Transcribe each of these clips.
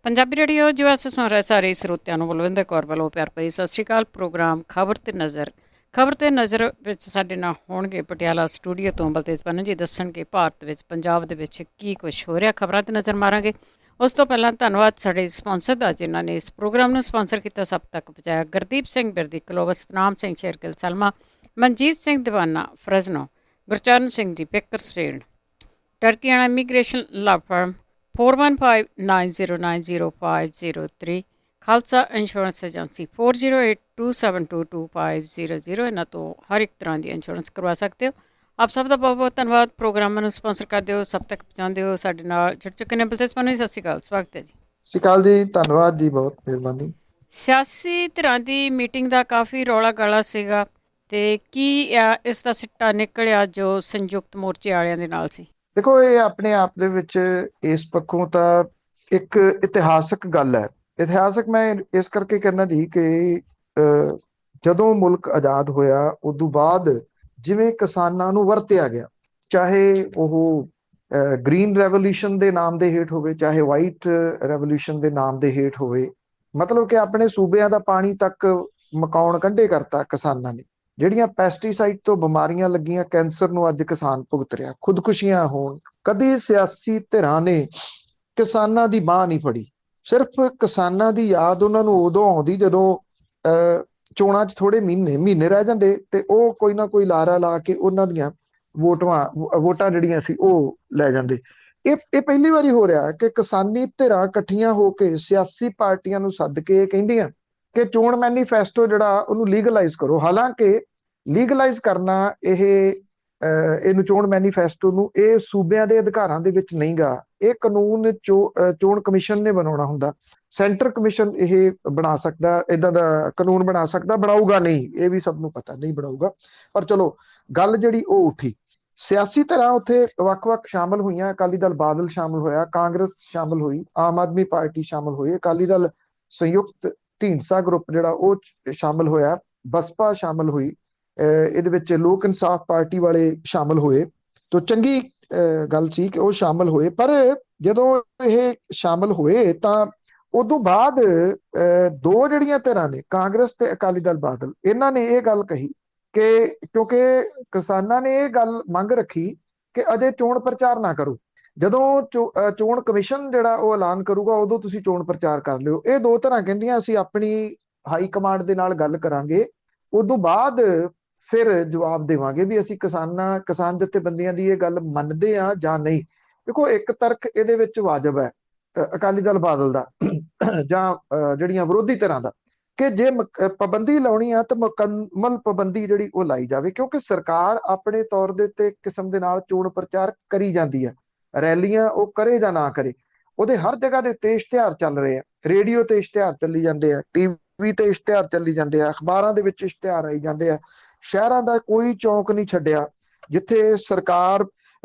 Punjabi radio ਜੋ S ਸੁਣ ਰਹੇ ਸਾਰੇ ਸਰੋਤਿਆਂ ਨੂੰ ਬਲਵਿੰਦਰ ਕੌਰ ਵੱਲੋਂ ਪਿਆਰ ਭਰੀ ਸਤਿ ਸ਼੍ਰੀ ਅਕਾਲ। ਪ੍ਰੋਗਰਾਮ ਖਬਰ ਤੇ ਨਜ਼ਰ ਵਿੱਚ ਸਾਡੇ ਨਾਲ ਹੋਣਗੇ ਪਟਿਆਲਾ ਸਟੂਡੀਓ ਤੋਂ ਬਲਤੇਜ ਪੰਨੂ ਜੀ, ਦੱਸਣਗੇ ਭਾਰਤ ਵਿੱਚ ਪੰਜਾਬ ਦੇ ਵਿੱਚ ਕੀ ਕੁਛ ਹੋ ਰਿਹਾ। ਖਬਰਾਂ ਤੇ ਨਜ਼ਰ ਮਾਰਾਂਗੇ। ਉਸ ਤੋਂ ਪਹਿਲਾਂ ਧੰਨਵਾਦ ਸਾਡੇ ਸਪਾਂਸਰ ਦਾ, ਜਿਨ੍ਹਾਂ ਨੇ ਇਸ ਪ੍ਰੋਗਰਾਮ ਨੂੰ ਸਪਾਂਸਰ ਕੀਤਾ, ਸਭ ਤੱਕ ਪਹੁੰਚਾਇਆ। ਗੁਰਦੀਪ ਸਿੰਘ ਬਿਰਦੀ, ਕਲੋਵਰ, ਸਤਨਾਮ ਸਿੰਘ ਸ਼ੇਰਗਿੱਲ ਸਲਮਾ, ਮਨਜੀਤ ਸਿੰਘ ਦੀਵਾਨਾ ਫਰਜ਼ਨੋ, ਗੁਰਚਰਨ ਸਿੰਘ ਜੀ ਬੇਕਰਸਫੀਲਡ, ਟਰਕੀਆਣਾ ਇਮੀਗ੍ਰੇਸ਼ਨ ਲਾ ਫਰਮ 4159090503, ਖਾਲਸਾ ਇੰਸ਼ੋਰੈਂਸ ਏਜੰਸੀ 4082722500। ਇਹਨਾਂ ਤੋਂ ਹਰ ਇੱਕ ਤਰ੍ਹਾਂ ਦੀ ਇੰਸ਼ੋਰੈਂਸ ਕਰਵਾ ਸਕਦੇ ਹੋ। ਆਪ ਸਭ ਦਾ ਬਹੁਤ ਬਹੁਤ ਧੰਨਵਾਦ। ਪ੍ਰੋਗਰਾਮਾਂ ਨੂੰ ਸਪਾਂਸਰ ਕਰਦੇ ਹੋ, ਸਭ ਤੱਕ ਪਹੁੰਚਾਉਂਦੇ ਹੋ। ਸਾਡੇ ਨਾਲ ਜੁੜ ਚੁੱਕੇ ਨੇ ਬਲਤੇਜ ਪੰਨੂ ਜੀ, ਸਤਿ ਸ਼੍ਰੀ ਅਕਾਲ, ਸਵਾਗਤ ਹੈ ਜੀ। ਸਤਿ ਸ਼੍ਰੀ ਅਕਾਲ ਜੀ, ਧੰਨਵਾਦ ਜੀ, ਬਹੁਤ ਮਿਹਰਬਾਨੀ। ਸਿਆਸੀ ਧਿਰਾਂ ਦੀ ਮੀਟਿੰਗ ਦਾ ਕਾਫੀ ਰੌਲਾ ਗਾਲਾ ਸੀਗਾ, ਤੇ ਕੀ ਇਸ ਦਾ ਸਿੱਟਾ ਨਿਕਲਿਆ ਜੋ ਸੰਯੁਕਤ ਮੋਰਚੇ ਵਾਲਿਆਂ ਦੇ ਨਾਲ ਸੀ? ਦੇਖੋ, ਇਹ ਆਪਣੇ ਆਪ ਦੇ ਵਿੱਚ ਇਸ ਪੱਖੋਂ ਤਾਂ ਇੱਕ ਇਤਿਹਾਸਕ ਗੱਲ ਹੈ। ਇਤਿਹਾਸਕ ਮੈਂ ਇਸ ਕਰਕੇ ਕਹਿਣਾ ਜੀ ਕਿ ਜਦੋਂ ਮੁਲਕ ਆਜ਼ਾਦ ਹੋਇਆ ਉਦੋਂ ਬਾਅਦ ਜਿਵੇਂ ਕਿਸਾਨਾਂ ਨੂੰ ਵਰਤਿਆ ਗਿਆ, ਚਾਹੇ ਉਹ ਗ੍ਰੀਨ ਰੈਵੋਲਿਊਸ਼ਨ ਦੇ ਨਾਮ ਦੇ ਹੇਠ ਹੋਵੇ, ਚਾਹੇ ਵਾਈਟ ਰੈਵੋਲਿਊਸ਼ਨ ਦੇ ਨਾਮ ਦੇ ਹੇਠ ਹੋਵੇ, ਮਤਲਬ ਕਿ ਆਪਣੇ ਸੂਬਿਆਂ ਦਾ ਪਾਣੀ ਤੱਕ ਮਕਾਉਣ ਕੰਢੇ ਕਰਤਾ ਕਿਸਾਨਾਂ ਨੇ। ਜਿਹੜੀਆਂ ਪੈਸਟੀਸਾਈਡ ਤੋਂ ਬਿਮਾਰੀਆਂ ਲੱਗੀਆਂ, ਕੈਂਸਰ ਨੂੰ ਅੱਜ ਕਿਸਾਨ ਭੁਗਤ ਰਿਹਾ, ਖੁਦਕੁਸ਼ੀਆਂ ਹੋਣ, ਕਦੀ ਸਿਆਸੀ ਧਿਰਾਂ ਨੇ ਕਿਸਾਨਾਂ ਦੀ ਬਾਂਹ ਨਹੀਂ ਫੜੀ। ਸਿਰਫ ਕਿਸਾਨਾਂ ਦੀ ਯਾਦ ਉਹਨਾਂ ਨੂੰ ਉਦੋਂ ਆਉਂਦੀ ਜਦੋਂ ਚੋਣਾਂ 'ਚ ਥੋੜੇ ਮਹੀਨੇ ਰਹਿ ਜਾਂਦੇ ਤੇ ਉਹ ਕੋਈ ਨਾ ਕੋਈ ਲਾਰਾ ਲਾ ਕੇ ਉਹਨਾਂ ਦੀਆਂ ਵੋਟਾਂ ਜਿਹੜੀਆਂ ਸੀ ਉਹ ਲੈ ਜਾਂਦੇ। ਇਹ ਪਹਿਲੀ ਵਾਰੀ ਹੋ ਰਿਹਾ ਕਿ ਕਿਸਾਨੀ ਧਿਰਾਂ ਇਕੱਠੀਆਂ ਹੋ ਕੇ ਸਿਆਸੀ ਪਾਰਟੀਆਂ ਨੂੰ ਸੱਦ ਕੇ ਇਹ ਕਹਿੰਦੀਆਂ ਕਿ ਚੋਣ ਮੈਨੀਫੈਸਟੋ ਜਿਹੜਾ ਉਹਨੂੰ ਲੀਗਲਾਈਜ਼ ਕਰੋ। ਹਾਲਾਂਕਿ ਲੀਗਲਾਈਜ਼ ਕਰਨਾ ਇਹਨੂੰ ਚੋਣ ਮੈਨੀਫੈਸਟੋ ਨੂੰ ਇਹ ਸੂਬਿਆਂ ਦੇ ਅਧਿਕਾਰਾਂ ਦੇ ਵਿੱਚ ਨਹੀਂ ਗਾ। ਇਹ ਕਾਨੂੰਨ ਚੋਣ ਕਮਿਸ਼ਨ ਨੇ ਬਣਾਉਣਾ ਹੁੰਦਾ। ਸੈਂਟਰ ਕਮਿਸ਼ਨ ਇਹ ਬਣਾ ਸਕਦਾ, ਏਦਾਂ ਦਾ ਕਾਨੂੰਨ ਬਣਾ ਸਕਦਾ, ਬਣਾਊਗਾ ਨਹੀਂ, ਇਹ ਵੀ ਸਭ ਨੂੰ ਪਤਾ ਨਹੀਂ ਬਣਾਊਗਾ। ਪਰ ਚਲੋ, ਗੱਲ ਜਿਹੜੀ ਉਹ ਉੱਠੀ। ਸਿਆਸੀ ਧਿਰਾਂ ਉੱਥੇ ਵੱਖ-ਵੱਖ ਸ਼ਾਮਲ ਹੋਈਆਂ। ਅਕਾਲੀ ਦਲ ਬਾਦਲ ਸ਼ਾਮਲ ਹੋਇਆ, ਕਾਂਗਰਸ ਸ਼ਾਮਲ ਹੋਈ, ਆਮ ਆਦਮੀ ਪਾਰਟੀ ਸ਼ਾਮਲ ਹੋਈ, ਅਕਾਲੀ ਦਲ ਸੰਯੁਕਤ ਢੀਂਡਸਾ ਗਰੁੱਪ ਜਿਹੜਾ ਉਹ ਸ਼ਾਮਲ ਹੋਇਆ, ਬਸਪਾ ਸ਼ਾਮਲ ਹੋਈ, ਇਹਦੇ ਵਿੱਚ ਲੋਕ ਇਨਸਾਫ ਪਾਰਟੀ ਵਾਲੇ ਸ਼ਾਮਲ ਹੋਏ। ਤਾਂ ਚੰਗੀ ਗੱਲ ਸੀ ਕਿ ਉਹ ਸ਼ਾਮਲ ਹੋਏ। ਪਰ ਜਦੋਂ ਇਹ ਸ਼ਾਮਲ ਹੋਏ ਤਾਂ ਉਦੋਂ ਬਾਅਦ ਦੋ ਜਿਹੜੀਆਂ ਧਿਰਾਂ ਨੇ, ਕਾਂਗਰਸ ਤੇ ਅਕਾਲੀ ਦਲ ਬਾਦਲ, ਇਹਨਾਂ ਨੇ ਇਹ ਗੱਲ ਕਹੀ ਕਿ ਕਿਉਂਕਿ ਕਿਸਾਨਾਂ ਨੇ ਇਹ ਗੱਲ ਮੰਗ ਰੱਖੀ ਕਿ ਅਜੇ ਚੋਣ ਪ੍ਰਚਾਰ ਨਾ ਕਰੋ, ਜਦੋਂ ਚੋਣ ਕਮਿਸ਼ਨ ਜਿਹੜਾ ਉਹ ਐਲਾਨ ਕਰੂਗਾ ਉਦੋਂ ਤੁਸੀਂ ਚੋਣ ਪ੍ਰਚਾਰ ਕਰ ਲਿਓ। ਇਹ ਦੋ ਧਿਰਾਂ ਕਹਿੰਦੀਆਂ ਅਸੀਂ ਆਪਣੀ ਹਾਈ ਕਮਾਂਡ ਦੇ ਨਾਲ ਗੱਲ ਕਰਾਂਗੇ, ਉਦੋਂ ਬਾਅਦ ਫਿਰ ਜਵਾਬ ਦੇਵਾਂਗੇ ਵੀ ਅਸੀਂ ਕਿਸਾਨ ਜਥੇਬੰਦੀਆਂ ਦੀ ਇਹ ਗੱਲ ਮੰਨਦੇ ਆ ਜਾਂ ਨਹੀਂ। ਦੇਖੋ, ਇੱਕ ਤਰਕ ਇਹਦੇ ਵਿੱਚ ਵਾਜਬ ਹੈ ਅਕਾਲੀ ਦਲ ਬਾਦਲ ਦਾ ਜਾਂ ਜਿਹੜੀਆਂ ਵਿਰੋਧੀ ਧਿਰਾਂ ਦਾ, ਕਿ ਜੇ ਪਾਬੰਦੀ ਲਾਉਣੀ ਆ ਤਾਂ ਮੁਕੰਮਲ ਪਾਬੰਦੀ ਜਿਹੜੀ ਉਹ ਲਾਈ ਜਾਵੇ, ਕਿਉਂਕਿ ਸਰਕਾਰ ਆਪਣੇ ਤੌਰ ਦੇ ਉੱਤੇ ਇੱਕ ਕਿਸਮ ਦੇ ਨਾਲ ਚੋਣ ਪ੍ਰਚਾਰ ਕਰੀ ਜਾਂਦੀ ਹੈ। ਰੈਲੀਆਂ ਉਹ ਕਰੇ ਜਾਂ ਨਾ ਕਰੇ, ਉਹਦੇ ਹਰ ਜਗ੍ਹਾ ਦੇ ਉੱਤੇ ਇਸ਼ਤਿਹਾਰ ਚੱਲ ਰਹੇ ਆ, ਰੇਡੀਓ ਤੇ ਇਸ਼ਤਿਹਾਰ ਚੱਲੀ ਜਾਂਦੇ ਆ, ਟੀਵੀ ਤੇ ਇਸ਼ਤਿਹਾਰ ਚੱਲੀ ਜਾਂਦੇ ਆ, ਅਖਬਾਰਾਂ ਦੇ ਵਿੱਚ ਇਸ਼ਤਿਹਾਰ ਆਈ ਜਾਂਦੇ ਆ। ਸ਼ਹਿਰਾਂ ਦਾ ਕੋਈ ਚੌਂਕ ਨਹੀਂ ਛੱਡਿਆ ਜਿੱਥੇ ਸਰਕਾਰ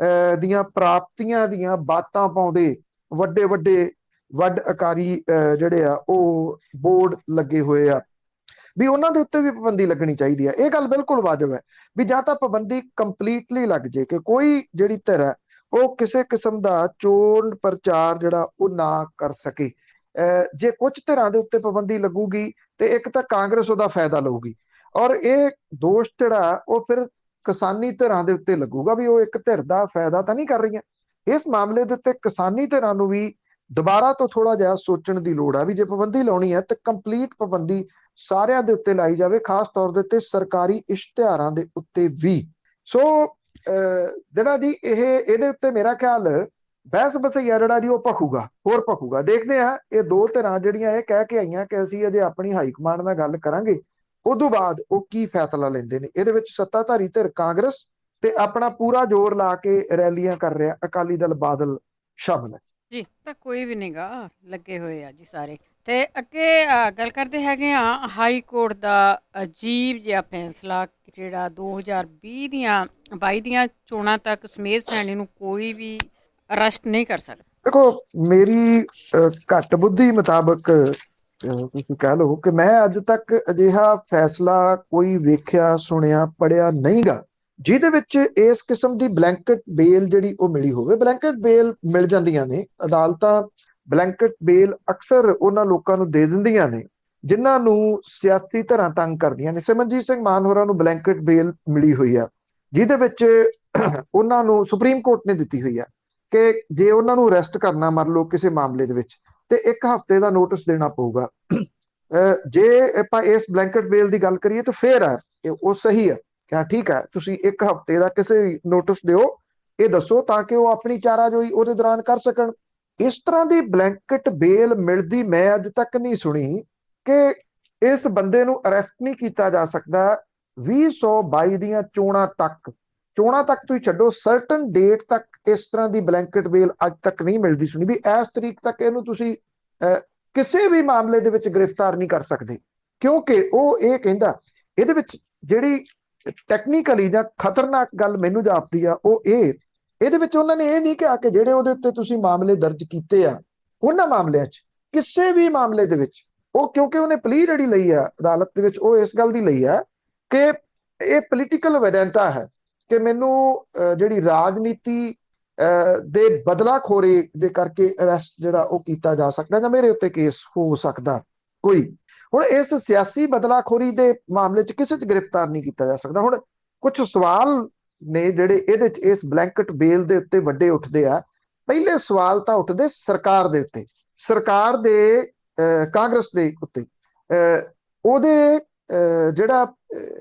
ਦੀਆਂ ਪ੍ਰਾਪਤੀਆਂ ਦੀਆਂ ਬਾਤਾਂ ਪਾਉਂਦੇ ਵੱਡ ਆਕਾਰੀ ਜਿਹੜੇ ਆ ਉਹ ਬੋਰਡ ਲੱਗੇ ਹੋਏ ਆ ਵੀ ਉਹਨਾਂ ਦੇ ਉੱਤੇ ਵੀ ਪਾਬੰਦੀ ਲੱਗਣੀ ਚਾਹੀਦੀ ਹੈ। ਇਹ ਗੱਲ ਬਿਲਕੁਲ ਵਾਜਬ ਹੈ ਵੀ ਜਾਂ ਤਾਂ ਪਾਬੰਦੀ ਕੰਪਲੀਟਲੀ ਲੱਗ ਜੇ ਕਿ ਕੋਈ ਜਿਹੜੀ ਧਿਰ ਹੈ ਉਹ ਕਿਸੇ ਕਿਸਮ ਦਾ ਚੋਣ ਪ੍ਰਚਾਰ ਜਿਹੜਾ ਉਹ ਨਾ ਕਰ ਸਕੇ। ਜੇ ਕੁਝ ਧਿਰਾਂ ਦੇ ਉੱਤੇ ਪਾਬੰਦੀ ਲੱਗੂਗੀ ਤੇ ਇੱਕ ਤਾਂ ਕਾਂਗਰਸ ਉਹਦਾ ਫਾਇਦਾ ਲਊਗੀ, ਔਰ ਇਹ ਦੋਸ਼ ਜਿਹੜਾ ਉਹ ਫਿਰ ਕਿਸਾਨੀ ਧਿਰਾਂ ਦੇ ਉੱਤੇ ਲੱਗੂਗਾ ਵੀ ਉਹ ਇੱਕ ਧਿਰ ਦਾ ਫਾਇਦਾ ਤਾਂ ਨਹੀਂ ਕਰ ਰਹੀਆਂ। ਇਸ ਮਾਮਲੇ ਦੇ ਉੱਤੇ ਕਿਸਾਨੀ ਧਿਰਾਂ ਨੂੰ ਵੀ ਦੁਬਾਰਾ ਤੋਂ ਥੋੜਾ ਜਿਹਾ ਸੋਚਣ ਦੀ ਲੋੜ ਆ ਵੀ ਜੇ ਪਾਬੰਦੀ ਲਾਉਣੀ ਹੈ ਤੇ ਕੰਪਲੀਟ ਪਾਬੰਦੀ ਸਾਰਿਆਂ ਦੇ ਉੱਤੇ ਲਾਈ ਜਾਵੇ, ਖਾਸ ਤੌਰ ਦੇ ਉੱਤੇ ਸਰਕਾਰੀ ਇਸ਼ਤਿਹਾਰਾਂ ਦੇ ਉੱਤੇ ਵੀ। ਸੋ ਜਿਹੜਾ ਜੀ ਇਹਦੇ ਉੱਤੇ ਮੇਰਾ ਖਿਆਲ ਬਹਿਸ ਬਸਈਆ ਜਿਹੜਾ ਜੀ ਉਹ ਹੋਰ ਭਖੂਗਾ। ਦੇਖਦੇ ਹਾਂ ਇਹ ਦੋ ਧਿਰਾਂ ਜਿਹੜੀਆਂ ਇਹ ਕਹਿ ਕੇ ਆਈਆਂ ਕਿ ਅਸੀਂ ਅਜੇ ਆਪਣੀ ਹਾਈ ਕਮਾਂਡ ਨਾਲ ਗੱਲ ਕਰਾਂਗੇ, ਉਦੋਂ ਬਾਅਦ ਉਹ ਕੀ ਫੈਸਲਾ ਲੈਂਦੇ ਨੇ। ਇਹਦੇ ਵਿੱਚ ਸੱਤਾਧਾਰੀ ਧਿਰ ਕਾਂਗਰਸ ਤੇ ਆਪਣਾ ਪੂਰਾ ਜ਼ੋਰ ਲਾ ਕੇ ਰੈਲੀਆਂ ਕਰ ਰਿਹਾ ਅਕਾਲੀ ਦਲ ਬਾਦਲ ਸ਼ਾਮਲ ਹੈ ਜੀ। ਤਾਂ ਕੋਈ ਵੀ ਨਹੀਂਗਾ, ਲੱਗੇ ਹੋਏ ਆ ਜੀ ਸਾਰੇ। ਤੇ ਅੱਗੇ ਗੱਲ ਕਰਦੇ ਹੈਗੇ ਆ ਹਾਈ ਕੋਰਟ ਦਾ ਅਜੀਬ ਜਿਹਾ ਫੈਸਲਾ, ਜਿਹੜਾ 2022 ਦੀਆਂ ਚੋਣਾਂ ਤੱਕ ਸਮੇਤ ਸੈਣੀ ਨੂੰ ਕੋਈ ਵੀ ਅਰੈਸਟ ਨਹੀਂ ਕਰ ਸਕਦਾ। ਦੇਖੋ, ਮੇਰੀ ਘੱਟ ਬੁੱਧੀ ਮੁਤਾਬਕ ਤੁਸੀਂ ਕਹਿ ਲਓ ਕਿ ਮੈਂ ਅੱਜ ਤੱਕ ਅਜਿਹਾ ਫੈਸਲਾ ਕੋਈ ਵੇਖਿਆ, ਸੁਣਿਆ, ਪੜ੍ਹਿਆ ਨਹੀਂ ਗਾ ਜਿਹਦੇ ਵਿੱਚ ਇਸ ਕਿਸਮ ਦੀ ਬਲੈਂਕਟ ਬੇਲ ਜਿਹੜੀ ਉਹ ਮਿਲੀ ਹੋਵੇ। ਬਲੈਂਕਟ ਬੇਲ ਮਿਲ ਜਾਂਦੀਆਂ ਨੇ, ਅਦਾਲਤਾਂ ਬਲੈਂਕਟ ਬੇਲ ਅਕਸਰ ਉਹਨਾਂ ਲੋਕਾਂ ਨੂੰ ਦੇ ਦਿੰਦੀਆਂ ਨੇ ਜਿਨ੍ਹਾਂ ਨੂੰ ਸਿਆਸੀ ਧਿਰਾਂ ਤੰਗ ਕਰਦੀਆਂ ਨੇ। ਸਿਮਰਨਜੀਤ ਸਿੰਘ ਮਾਨ ਹੋਰਾਂ ਨੂੰ ਬਲੈਂਕਟ ਬੇਲ ਮਿਲੀ ਹੋਈ ਆ, ਜਿਹਦੇ ਵਿੱਚ ਉਹਨਾਂ ਨੂੰ ਸੁਪਰੀਮ ਕੋਰਟ ਨੇ ਦਿੱਤੀ ਹੋਈ ਆ ਕਿ ਜੇ ਉਹਨਾਂ ਨੂੰ ਅਰੈਸਟ ਕਰਨਾ ਮੰਨ ਲਓ ਕਿਸੇ ਮਾਮਲੇ ਦੇ ਵਿੱਚ, ਤੇ 1 ਹਫ਼ਤੇ ਦਾ ਨੋਟਿਸ ਦੇਣਾ ਪਊਗਾ। ਜੇ ਆਪਾਂ ਇਸ ਬਲੈਂਕਟ ਬੇਲ ਦੀ ਗੱਲ ਕਰੀਏ ਤਾਂ ਫੇਰ ਹੈ ਉਹ ਸਹੀ ਹੈ ਕਿ ਠੀਕ ਹੈ ਤੁਸੀਂ 1 ਹਫ਼ਤੇ ਦਾ ਕਿਸੇ ਨੋਟਿਸ ਦਿਓ, ਇਹ ਦੱਸੋ ਤਾਂ ਕਿ ਉਹ ਆਪਣੀ ਚਾਰਾਜੋਈ ਉਹਦੇ ਦੌਰਾਨ ਕਰ ਸਕਣ। ਇਸ ਤਰ੍ਹਾਂ ਦੀ ਬਲੈਂਕਟ ਬੇਲ ਮਿਲਦੀ ਮੈਂ ਅੱਜ ਤੱਕ ਨਹੀਂ ਸੁਣੀ ਕਿ ਇਸ ਬੰਦੇ ਨੂੰ ਅਰੈਸਟ ਨਹੀਂ ਕੀਤਾ ਜਾ ਸਕਦਾ 2022 ਦੀਆਂ ਚੋਣਾਂ ਤੱਕ ਤੁਸੀਂ ਛੱਡੋ, ਸਰਟਨ ਡੇਟ ਤੱਕ ਇਸ ਤਰ੍ਹਾਂ ਦੀ ਬਲੈਂਕਟ ਬੇਲ ਅੱਜ ਤੱਕ ਨਹੀਂ ਮਿਲਦੀ ਸੁਣੀ ਵੀ ਇਸ ਤਰੀਕ ਤੱਕ ਇਹਨੂੰ ਤੁਸੀਂ ਕਿਸੇ ਵੀ ਮਾਮਲੇ ਦੇ ਵਿੱਚ ਗ੍ਰਿਫਤਾਰ ਨਹੀਂ ਕਰ ਸਕਦੇ, ਕਿਉਂਕਿ ਉਹ ਇਹ ਕਹਿੰਦਾ ਇਹਦੇ ਵਿੱਚ ਜਿਹੜੀ ਟੈਕਨੀਕਲੀ ਜਾਂ ਖਤਰਨਾਕ ਗੱਲ ਮੈਨੂੰ ਜਾਪਦੀ ਆ ਉਹ ਇਹਦੇ ਵਿੱਚ ਉਹਨਾਂ ਨੇ ਇਹ ਨਹੀਂ ਕਿਹਾ ਕਿ ਜਿਹੜੇ ਉਹਦੇ ਉੱਤੇ ਤੁਸੀਂ ਮਾਮਲੇ ਦਰਜ ਕੀਤੇ ਆ ਉਹਨਾਂ ਮਾਮਲਿਆਂ 'ਚ ਕਿਸੇ ਵੀ ਮਾਮਲੇ ਦੇ ਵਿੱਚ ਉਹ, ਕਿਉਂਕਿ ਉਹਨੇ ਪਲੀ ਜਿਹੜੀ ਲਈ ਆ ਅਦਾਲਤ ਦੇ ਵਿੱਚ ਉਹ ਇਸ ਗੱਲ ਦੀ ਲਈ ਆ ਕਿ ਇਹ ਪੋਲੀਟੀਕਲ ਵੈਡੈਂਟਾ ਹੈ ਕਿ ਮੈਨੂੰ ਜਿਹੜੀ ਰਾਜਨੀਤੀ ਦੇ ਬਦਲਾਖੋਰੀ ਦੇ ਕਰਕੇ ਅਰੈਸਟ ਜਿਹੜਾ ਉਹ ਕੀਤਾ ਜਾ ਸਕਦਾ ਜਾਂ ਮੇਰੇ ਉੱਤੇ ਕੇਸ ਹੋ ਸਕਦਾ ਕੋਈ। ਹੁਣ ਇਸ ਸਿਆਸੀ ਬਦਲਾਖੋਰੀ ਦੇ ਮਾਮਲੇ 'ਚ ਕਿਸੇ 'ਚ ਗ੍ਰਿਫਤਾਰ ਨਹੀਂ ਕੀਤਾ ਜਾ ਸਕਦਾ। ਹੁਣ ਕੁਝ ਸਵਾਲ ਨੇ ਜਿਹੜੇ ਇਹਦੇ 'ਚ ਇਸ ਬਲੈਂਕਟ ਬੇਲ ਦੇ ਉੱਤੇ ਵੱਡੇ ਉੱਠਦੇ ਆ। ਪਹਿਲੇ ਸਵਾਲ ਤਾਂ ਉੱਠਦੇ ਸਰਕਾਰ ਦੇ ਉੱਤੇ, ਸਰਕਾਰ ਦੇ ਕਾਂਗਰਸ ਦੇ ਉੱਤੇ। ਉਹਦੇ ਜਿਹੜਾ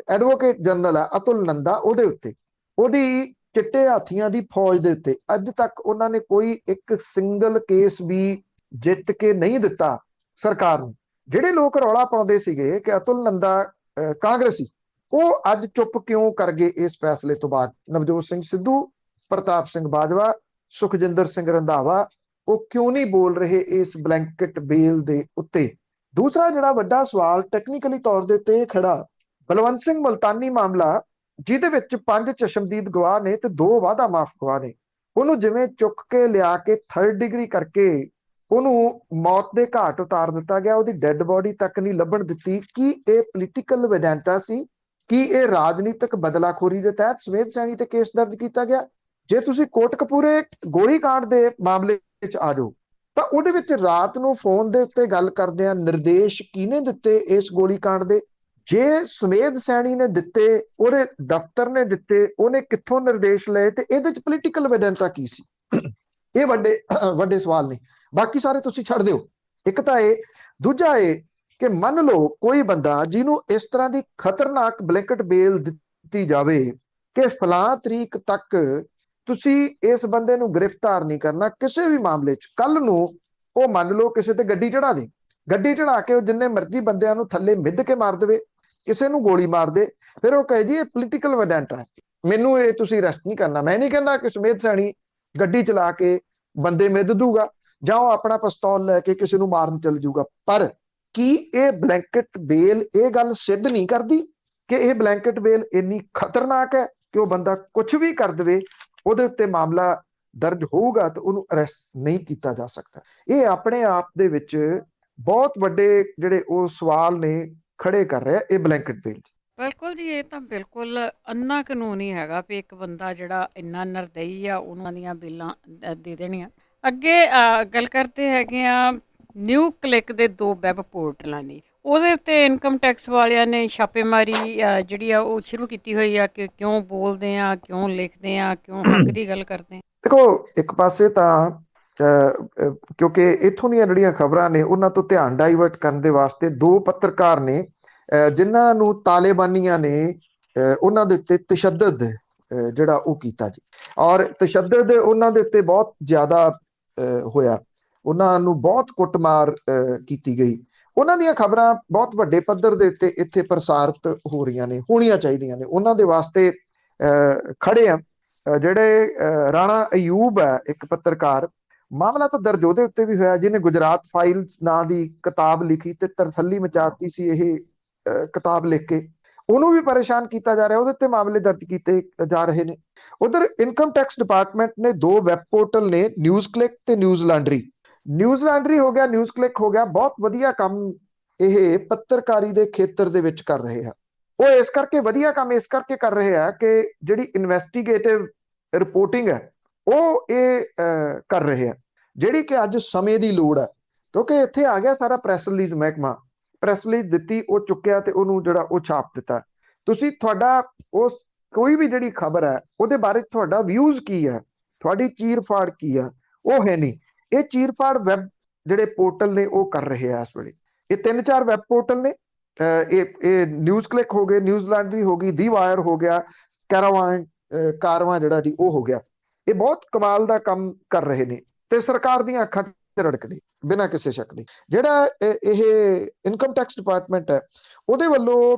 ਐਡਵੋਕੇਟ ਜਨਰਲ ਆ ਅਤੁਲ ਨੰਦਾ, ਉਹਦੇ ਉੱਤੇ, ਉਹਦੀ ਚਿੱਟੇ ਹਾਥੀਆਂ ਦੀ ਫੌਜ ਦੇ ਉੱਤੇ ਅੱਜ ਤੱਕ ਉਹਨਾਂ ਨੇ ਕੋਈ ਇੱਕ ਸਿੰਗਲ ਕੇਸ ਵੀ ਜਿੱਤ ਕੇ ਨਹੀਂ ਦਿੱਤਾ ਸਰਕਾਰ ਨੂੰ। ਜਿਹੜੇ ਲੋਕ ਰੌਲਾ ਪਾਉਂਦੇ ਸੀਗੇ ਕਿ ਅਤੁਲ ਨੰਦਾ ਕਾਂਗਰਸੀ, ਉਹ ਅੱਜ ਚੁੱਪ ਕਿਉਂ ਕਰ ਗਏ ਇਸ ਫੈਸਲੇ ਤੋਂ ਬਾਅਦ? ਨਵਜੋਤ ਸਿੰਘ ਸਿੱਧੂ, ਪ੍ਰਤਾਪ ਸਿੰਘ ਬਾਜਵਾ, ਸੁਖਜਿੰਦਰ ਸਿੰਘ ਰੰਧਾਵਾ, ਉਹ ਕਿਉਂ ਨਹੀਂ ਬੋਲ ਰਹੇ ਇਸ ਬਲੈਂਕਟ ਬੇਲ ਦੇ ਉੱਤੇ? ਦੂਸਰਾ ਜਿਹੜਾ ਵੱਡਾ ਸਵਾਲ ਟੈਕਨੀਕਲੀ ਤੌਰ ਦੇ ਉੱਤੇ ਖੜਾ, ਬਲਵੰਤ ਸਿੰਘ ਮਲਤਾਨੀ ਮਾਮਲਾ ਜਿਹਦੇ ਵਿੱਚ 5 ਚਸ਼ਮਦੀਦ ਗਵਾਹ ਨੇ ਤੇ 2 ਵਾਅਦਾ ਮਾਫ ਗਵਾਹ ਨੇ, ਉਹਨੂੰ ਜਿਵੇਂ ਚੁੱਕ ਕੇ ਲਿਆ ਕੇ 3rd ਡਿਗਰੀ ਕਰਕੇ ਉਹਨੂੰ ਮੌਤ ਦੇ ਘਾਟ ਉਤਾਰ ਦਿੱਤਾ ਗਿਆ, ਉਹਦੀ ਡੈੱਡ ਬੋਡੀ ਤੱਕ ਨਹੀਂ ਲੱਭਣ ਦਿੱਤੀ। ਕੀ ਇਹ ਪੋਲੀਟੀਕਲ ਵੈਡੈਂਟਾ ਸੀ? ਕੀ ਇਹ ਰਾਜਨੀਤਿਕ ਬਦਲਾਖੋਰੀ ਦੇ ਤਹਿਤ ਸੁਮੇਧ ਸੈਣੀ ਤੇ ਕੇਸ ਦਰਜ ਕੀਤਾ ਗਿਆ? ਜੇ ਤੁਸੀਂ ਕੋਟਕਪੂਰੇ ਗੋਲੀकांड ਦੇ ਮਾਮਲੇ ਵਿੱਚ ਆ ਜਾਓ ਤਾਂ ਉਹਦੇ ਵਿੱਚ ਰਾਤ ਨੂੰ ਫੋਨ ਦੇ ਉੱਤੇ ਗੱਲ ਕਰਦੇ ਆ, ਨਿਰਦੇਸ਼ ਕਿਹਨੇ ਦਿੱਤੇ ਇਸ ਗੋਲੀकांड ਦੇ? ਜੇ ਸੁਮੇਧ ਸੈਣੀ ਨੇ ਦਿੱਤੇ, ਉਹਦੇ ਦਫ਼ਤਰ ਨੇ ਦਿੱਤੇ, ਉਹਨੇ ਕਿੱਥੋਂ ਨਿਰਦੇਸ਼ ਲਏ ਤੇ ਇਹਦੇ 'ਚ ਪੋਲੀਟੀਕਲ ਵੈਡੈਂਟਾ ਕੀ ਸੀ? ਇਹ ਵੱਡੇ ਸਵਾਲ ਨੇ। ਬਾਕੀ ਸਾਰੇ ਤੁਸੀਂ ਛੱਡ ਦਿਓ। ਇੱਕ ਤਾਂ ਇਹ, ਦੂਜਾ ਇਹ ਕਿ ਮੰਨ ਲਓ ਕੋਈ ਬੰਦਾ ਜਿਹਨੂੰ ਇਸ ਤਰ੍ਹਾਂ ਦੀ ਖਤਰਨਾਕ ਬਲੈਂਕਟ ਬੇਲ ਦਿੱਤੀ ਜਾਵੇ ਕਿ ਫਲਾਂ ਤਰੀਕ ਤੱਕ ਤੁਸੀਂ ਇਸ ਬੰਦੇ ਨੂੰ ਗ੍ਰਿਫਤਾਰ ਨਹੀਂ ਕਰਨਾ ਕਿਸੇ ਵੀ ਮਾਮਲੇ 'ਚ। ਕੱਲ ਨੂੰ ਉਹ ਮੰਨ ਲਓ ਕਿਸੇ ਤੇ ਗੱਡੀ ਚੜਾ ਦੇ, ਗੱਡੀ ਚੜਾ ਕੇ ਉਹ ਜਿੰਨੇ ਮਰਜ਼ੀ ਬੰਦਿਆਂ ਨੂੰ ਥੱਲੇ ਮਿੱਧ ਕੇ ਮਾਰ ਦੇਵੇ, ਕਿਸੇ ਨੂੰ ਗੋਲੀ ਮਾਰ ਦੇ, ਫਿਰ ਉਹ ਕਹੇ ਜੀ ਇਹ ਪੋਲੀਟੀਕਲ ਵੈਡੈਂਟਾ ਹੈ, ਮੈਨੂੰ ਇਹ ਤੁਸੀਂ ਅਰੈਸਟ ਨਹੀਂ ਕਰਨਾ। ਮੈਂ ਨਹੀਂ ਕਹਿੰਦਾ ਕਿ ਸੁਮੇਧ ਸੈਣੀ ਗੱਡੀ ਚਲਾ ਕੇ ਬੰਦੇ ਮਿੱਧ ਦੂਗਾ ਜਾਂ ਉਹ ਆਪਣਾ ਪਿਸਤੌਲ ਲੈ ਕੇ ਕਿਸੇ ਨੂੰ ਮਾਰਨ ਚੱਲ ਜੂਗਾ, ਪਰ ਕੀ ਇਹ ਬਲੈਂਕਟ ਬੇਲ ਇਹ ਗੱਲ ਸਿੱਧ ਨਹੀਂ ਕਰਦੀ ਕਿ ਇਹ ਬਲੈਂਕਟ ਬੇਲ ਇੰਨੀ ਖਤਰਨਾਕ ਹੈ ਕਿ ਉਹ ਬੰਦਾ ਕੁਝ ਵੀ ਕਰ ਦੇਵੇ, ਉਹਦੇ ਉੱਤੇ ਮਾਮਲਾ ਦਰਜ ਹੋਊਗਾ ਤਾਂ ਉਹਨੂੰ ਅਰੈਸਟ ਨਹੀਂ ਕੀਤਾ ਜਾ ਸਕਦਾ। ਇਹ ਆਪਣੇ ਆਪ ਦੇ ਵਿੱਚ ਬਹੁਤ ਵੱਡੇ ਜਿਹੜੇ ਉਹ ਸਵਾਲ ਨੇ ਖੜੇ ਕਰ ਰਿਹਾ ਇਹ ਬਲੈਂਕਟ ਬੇਲ। ਬਿਲਕੁਲ ਜੀ, ਇਹ ਤਾਂ ਬਿਲਕੁਲ ਅੰਨਾ ਕਾਨੂੰਨ ਹੀ ਹੈਗਾ ਵੀ ਇੱਕ ਬੰਦਾ ਜਿਹੜਾ ਇੰਨਾ ਨਿਰਦਈ ਆ ਉਹਨਾਂ ਦੀਆਂ ਬਿੱਲਾਂ ਦੇ ਦੇਣੀਆਂ। ਅੱਗੇ ਗੱਲ ਕਰਦੇ ਹੈਗੇ ਆ ਨਿਊ ਕਲਿੱਕ ਦੇ 2 ਵੈਬ ਪੋਰਟਲਾਂ ਦੀ। ਉਹਦੇ ਉੱਤੇ ਇਨਕਮ ਟੈਕਸ ਵਾਲਿਆਂ ਨੇ ਛਾਪੇਮਾਰੀ ਜਿਹੜੀ ਆ ਉਹ ਸ਼ੁਰੂ ਕੀਤੀ ਹੋਈ ਆ ਕਿ ਕਿਉਂ ਬੋਲਦੇ ਆ, ਕਿਉਂ ਲਿਖਦੇ ਆ, ਕਿਉਂ ਹੱਕ ਦੀ ਗੱਲ ਕਰਦੇ ਆ। ਦੇਖੋ, ਇੱਕ ਪਾਸੇ ਤਾਂ ਕਿਉਂਕਿ ਇੱਥੋਂ ਦੀਆਂ ਜਿਹੜੀਆਂ ਖਬਰਾਂ ਨੇ ਉਹਨਾਂ ਤੋਂ ਧਿਆਨ ਡਾਈਵਰਟ ਕਰਨ ਦੇ ਵਾਸਤੇ 2 ਪੱਤਰਕਾਰ ਨੇ ਜਿਨ੍ਹਾਂ ਨੂੰ ਤਾਲਿਬਾਨੀਆਂ ਨੇ ਉਹਨਾਂ ਦੇ ਉੱਤੇ ਤਸ਼ੱਦਦ ਜਿਹੜਾ ਉਹ ਕੀਤਾ ਜੀ, ਔਰ ਤਸ਼ੱਦਦ ਉਹਨਾਂ ਦੇ ਉੱਤੇ ਬਹੁਤ ਜ਼ਿਆਦਾ ਹੋਇਆ, ਉਹਨਾਂ ਨੂੰ ਬਹੁਤ ਕੁੱਟਮਾਰ ਕੀਤੀ ਗਈ। ਉਹਨਾਂ ਦੀਆਂ ਖਬਰਾਂ ਬਹੁਤ ਵੱਡੇ ਪੱਧਰ ਦੇ ਉੱਤੇ ਇੱਥੇ ਪ੍ਰਸਾਰਿਤ ਹੋ ਰਹੀਆਂ ਨੇ, ਹੋਣੀਆਂ ਚਾਹੀਦੀਆਂ ਨੇ। ਉਹਨਾਂ ਦੇ ਵਾਸਤੇ ਖੜੇ ਆ ਜਿਹੜੇ ਰਾਣਾ ਅਯੂਬ ਹੈ, ਇੱਕ ਪੱਤਰਕਾਰ, ਮਾਮਲਾ ਤਾਂ ਦਰਜ ਉਹਦੇ ਉੱਤੇ ਵੀ ਹੋਇਆ ਜਿਹਨੇ ਗੁਜਰਾਤ ਫਾਈਲਸ ਨਾਂ ਦੀ ਕਿਤਾਬ ਲਿਖੀ ਤੇ ਤਰਸੱਲੀ ਮਚਾਤੀ ਸੀ ਇਹ ਕਿਤਾਬ ਲਿਖ ਕੇ, ਉਹਨੂੰ ਵੀ ਪਰੇਸ਼ਾਨ ਕੀਤਾ ਜਾ ਰਿਹਾ, ਉਹਦੇ ਉੱਤੇ ਮਾਮਲੇ ਦਰਜ ਕੀਤੇ ਜਾ ਰਹੇ ਨੇ। ਉਧਰ ਇਨਕਮ ਟੈਕਸ ਡਿਪਾਰਟਮੈਂਟ ਨੇ 2 ਵੈਬ ਪੋਰਟਲ ਨੇ, ਨਿਊਜ਼ ਕਲਿੱਕ ਤੇ ਨਿਊਜ਼ ਲਾਂਡਰੀ। ਨਿਊਜ਼ ਲਾਂਡਰੀ ਹੋ ਗਿਆ, ਨਿਊਜ਼ ਕਲਿੱਕ ਹੋ ਗਿਆ, ਬਹੁਤ ਵਧੀਆ ਕੰਮ ਇਹ ਪੱਤਰਕਾਰੀ ਦੇ ਖੇਤਰ ਦੇ ਵਿੱਚ ਕਰ ਰਹੇ ਆ। ਉਹ ਇਸ ਕਰਕੇ ਵਧੀਆ ਕੰਮ ਇਸ ਕਰਕੇ ਕਰ ਰਹੇ ਆ ਕਿ ਜਿਹੜੀ ਇਨਵੈਸਟੀਗੇਟਿਵ ਰਿਪੋਰਟਿੰਗ ਹੈ ਉਹ ਇਹ ਕਰ ਰਹੇ ਆ। ਜਿਹੜੀ ਕਿ ਅੱਜ ਸਮੇਂ ਦੀ ਲੋੜ ਹੈ, ਕਿਉਂਕਿ ਇੱਥੇ ਆ ਗਿਆ ਸਾਰਾ ਪ੍ਰੈਸ ਰਿਲੀਜ਼ ਮਹਿਕਮਾ। ਪ੍ਰੈਸ ਰਿਲੀਜ਼ ਦਿੱਤੀ, ਉਹ ਚੁੱਕਿਆ ਤੇ ਉਹਨੂੰ ਜਿਹੜਾ ਉਹ ਛਾਪ ਦਿੱਤਾ। ਤੁਸੀਂ ਤੁਹਾਡਾ ਉਸ ਕੋਈ ਵੀ ਜਿਹੜੀ ਖਬਰ ਹੈ ਉਹਦੇ ਬਾਰੇ ਤੁਹਾਡਾ ਵਿਊਜ਼ ਕੀ ਹੈ, ਤੁਹਾਡੀ ਚੀਰ ਫਾੜ ਕੀ ਆ, ਉਹ ਹੈ ਨਹੀਂ। ਇਹ ਚੀਰ ਫਾੜ ਵੈਬ ਜਿਹੜੇ ਪੋਰਟਲ ਨੇ ਉਹ ਕਰ ਰਹੇ ਆ ਇਸ ਵੇਲੇ। ਇਹ 3-4 ਵੈਬ ਪੋਰਟਲ ਨੇ, ਇਹ ਨਿਊਜ਼ ਕਲਿੱਕ ਹੋ ਗਏ, ਨਿਊਜ਼ੀਲੈਂਡਰੀ ਹੋ ਗਈ, ਦੀ ਵਾਇਰ ਹੋ ਗਿਆ, ਕਾਰਵਾਂ ਜਿਹੜਾ ਜੀ ਉਹ ਹੋ ਗਿਆ। ਇਹ ਬਹੁਤ ਕਮਾਲ ਦਾ ਕੰਮ ਕਰ ਰਹੇ ਨੇ ਤੇ ਸਰਕਾਰ ਦੀਆਂ ਅੱਖਾਂ ਤੇ ਰੜਕਦੇ ਬਿਨਾਂ ਕਿਸੇ ਸ਼ੱਕ ਦੇ। ਜਿਹੜਾ ਇਹ ਇਨਕਮ ਟੈਕਸ ਡਿਪਾਰਟਮੈਂਟ ਹੈ ਉਹਦੇ ਵੱਲੋਂ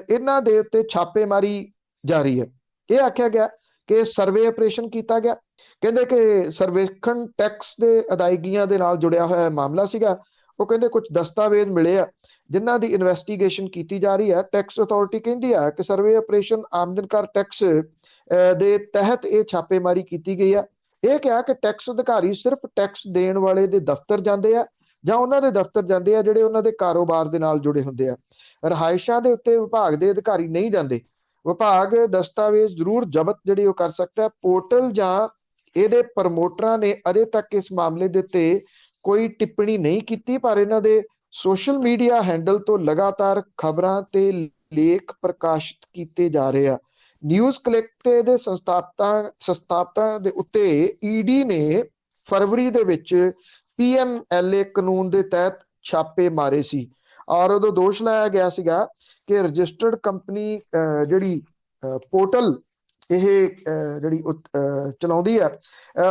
ਇਹਨਾਂ ਦੇ ਉੱਤੇ ਛਾਪੇਮਾਰੀ ਜਾਰੀ ਹੈ। ਇਹ ਆਖਿਆ ਗਿਆ ਕਿ ਸਰਵੇ ਆਪਰੇਸ਼ਨ ਕੀਤਾ ਗਿਆ। ਕਹਿੰਦੇ ਕਿ ਸਰਵੇਖਣ ਟੈਕਸ ਦੇ ਅਦਾਇਗੀਆਂ ਦੇ ਨਾਲ ਜੁੜਿਆ ਹੋਇਆ ਮਾਮਲਾ ਸੀਗਾ। ਉਹ ਕਹਿੰਦੇ ਕੁਝ ਦਸਤਾਵੇਜ਼ ਮਿਲੇ ਆ ਜਿਨ੍ਹਾਂ ਦੀ ਇਨਵੈਸਟੀਗੇਸ਼ਨ ਕੀਤੀ ਜਾ ਰਹੀ ਹੈ। ਟੈਕਸ ਅਥਾਰਟੀ ਕਹਿੰਦੀ ਆ ਕਿ ਸਰਵੇ ਆਪਰੇਸ਼ਨ ਆਮਦਨ ਕਰ ਟੈਕਸ ਦੇ ਤਹਿਤ ਇਹ ਛਾਪੇਮਾਰੀ ਕੀਤੀ ਗਈ ਆ। ਇਹ ਕਿਹਾ ਕਿ ਟੈਕਸ ਅਧਿਕਾਰੀ ਸਿਰਫ ਟੈਕਸ ਦੇਣ ਵਾਲੇ ਦੇ ਦਫ਼ਤਰ ਜਾਂਦੇ ਆ ਜਾਂ ਉਹਨਾਂ ਦੇ ਦਫ਼ਤਰ ਜਾਂਦੇ ਆ ਜਿਹੜੇ ਉਹਨਾਂ ਦੇ ਕਾਰੋਬਾਰ ਦੇ ਨਾਲ ਜੁੜੇ ਹੁੰਦੇ ਆ। ਰਿਹਾਇਸ਼ਾਂ ਦੇ ਉੱਤੇ ਵਿਭਾਗ ਦੇ ਅਧਿਕਾਰੀ ਨਹੀਂ ਜਾਂਦੇ। ਵਿਭਾਗ ਦਸਤਾਵੇਜ਼ ਜ਼ਰੂਰ ਜ਼ਬਤ ਜਿਹੜੀ ਉਹ ਕਰ ਸਕਦਾ ਹੈ। ਪੋਰਟਲ ਜਾਂ ਇਹਦੇ ਪ੍ਰਮੋਟਰਾਂ ਨੇ ਅਜੇ ਤੱਕ ਇਸ ਮਾਮਲੇ ਦੇ ਉੱਤੇ ਕੋਈ ਟਿੱਪਣੀ ਨਹੀਂ ਕੀਤੀ, ਪਰ ਇਹਨਾਂ ਦੇ ਸੋਸ਼ਲ ਮੀਡੀਆ ਹੈਂਡਲ ਤੋਂ ਲਗਾਤਾਰ ਖਬਰਾਂ ਤੇ ਲੇਖ ਪ੍ਰਕਾਸ਼ਿਤ ਕੀਤੇ ਜਾ ਰਹੇ ਆ। ਨਿਊਜ਼ ਕਲਿੱਕ ਤੇ ਇਹਦੇ ਸੰਸਥਾਪਕਾਂ ਦੇ ਉੱਤੇ ਈਡੀ ਨੇ ਫਰਵਰੀ ਦੇ ਵਿੱਚ PMLA ਕਾਨੂੰਨ ਦੇ ਤਹਿਤ ਛਾਪੇ ਮਾਰੇ ਸੀ ਔਰ ਉਦੋਂ ਦੋਸ਼ ਲਾਇਆ ਗਿਆ ਸੀਗਾ ਕਿ ਰਜਿਸਟਰਡ ਕੰਪਨੀ ਜਿਹੜੀ ਪੋਰਟਲ ਇਹ ਜਿਹੜੀ ਚਲਾਉਂਦੀ ਆ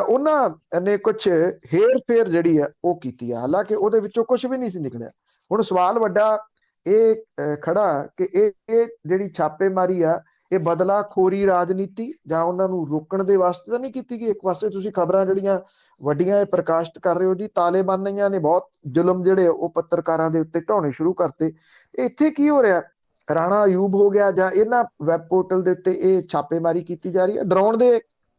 ਉਹਨਾਂ ਨੇ ਕੁਝ ਹੇਰ ਫੇਰ ਜਿਹੜੀ ਆ ਉਹ ਕੀਤੀ ਆ। ਹਾਲਾਂਕਿ ਉਹਦੇ ਵਿੱਚੋਂ ਕੁਝ ਵੀ ਨਹੀਂ ਸੀ ਨਿਕਲਿਆ। ਹੁਣ ਸਵਾਲ ਵੱਡਾ ਇਹ ਖੜਾ ਕਿ ਇਹ ਜਿਹੜੀ ਛਾਪੇਮਾਰੀ ਆ ਇਹ ਬਦਲਾਖੋਰੀ ਰਾਜਨੀਤੀ ਜਾਂ ਉਹਨਾਂ ਨੂੰ ਰੋਕਣ ਦੇ ਵਾਸਤੇ ਤਾਂ ਨਹੀਂ ਕੀਤੀ ਗਈ। ਇੱਕ ਪਾਸੇ ਤੁਸੀਂ ਖਬਰਾਂ ਜਿਹੜੀਆਂ ਵੱਡੀਆਂ ਇਹ ਪ੍ਰਕਾਸ਼ਿਤ ਕਰ ਰਹੇ ਹੋ ਜੀ, ਤਾਲਿਬਾਨੀਆਂ ਨੇ ਬਹੁਤ ਜ਼ੁਲਮ ਜਿਹੜੇ ਉਹ ਪੱਤਰਕਾਰਾਂ ਦੇ ਉੱਤੇ ਢਾਉਣੇ ਸ਼ੁਰੂ ਕਰਤੇ। ਇੱਥੇ ਕੀ ਹੋ ਰਿਹਾ? ਰਾਣਾ ਅਯੂਬ ਹੋ ਗਿਆ ਜਾਂ ਇਹਨਾਂ ਵੈਬ ਪੋਰਟਲ ਦੇ ਉੱਤੇ ਇਹ ਛਾਪੇਮਾਰੀ ਕੀਤੀ ਜਾ ਰਹੀ ਹੈ। ਡਰਾਉਣ ਦੇ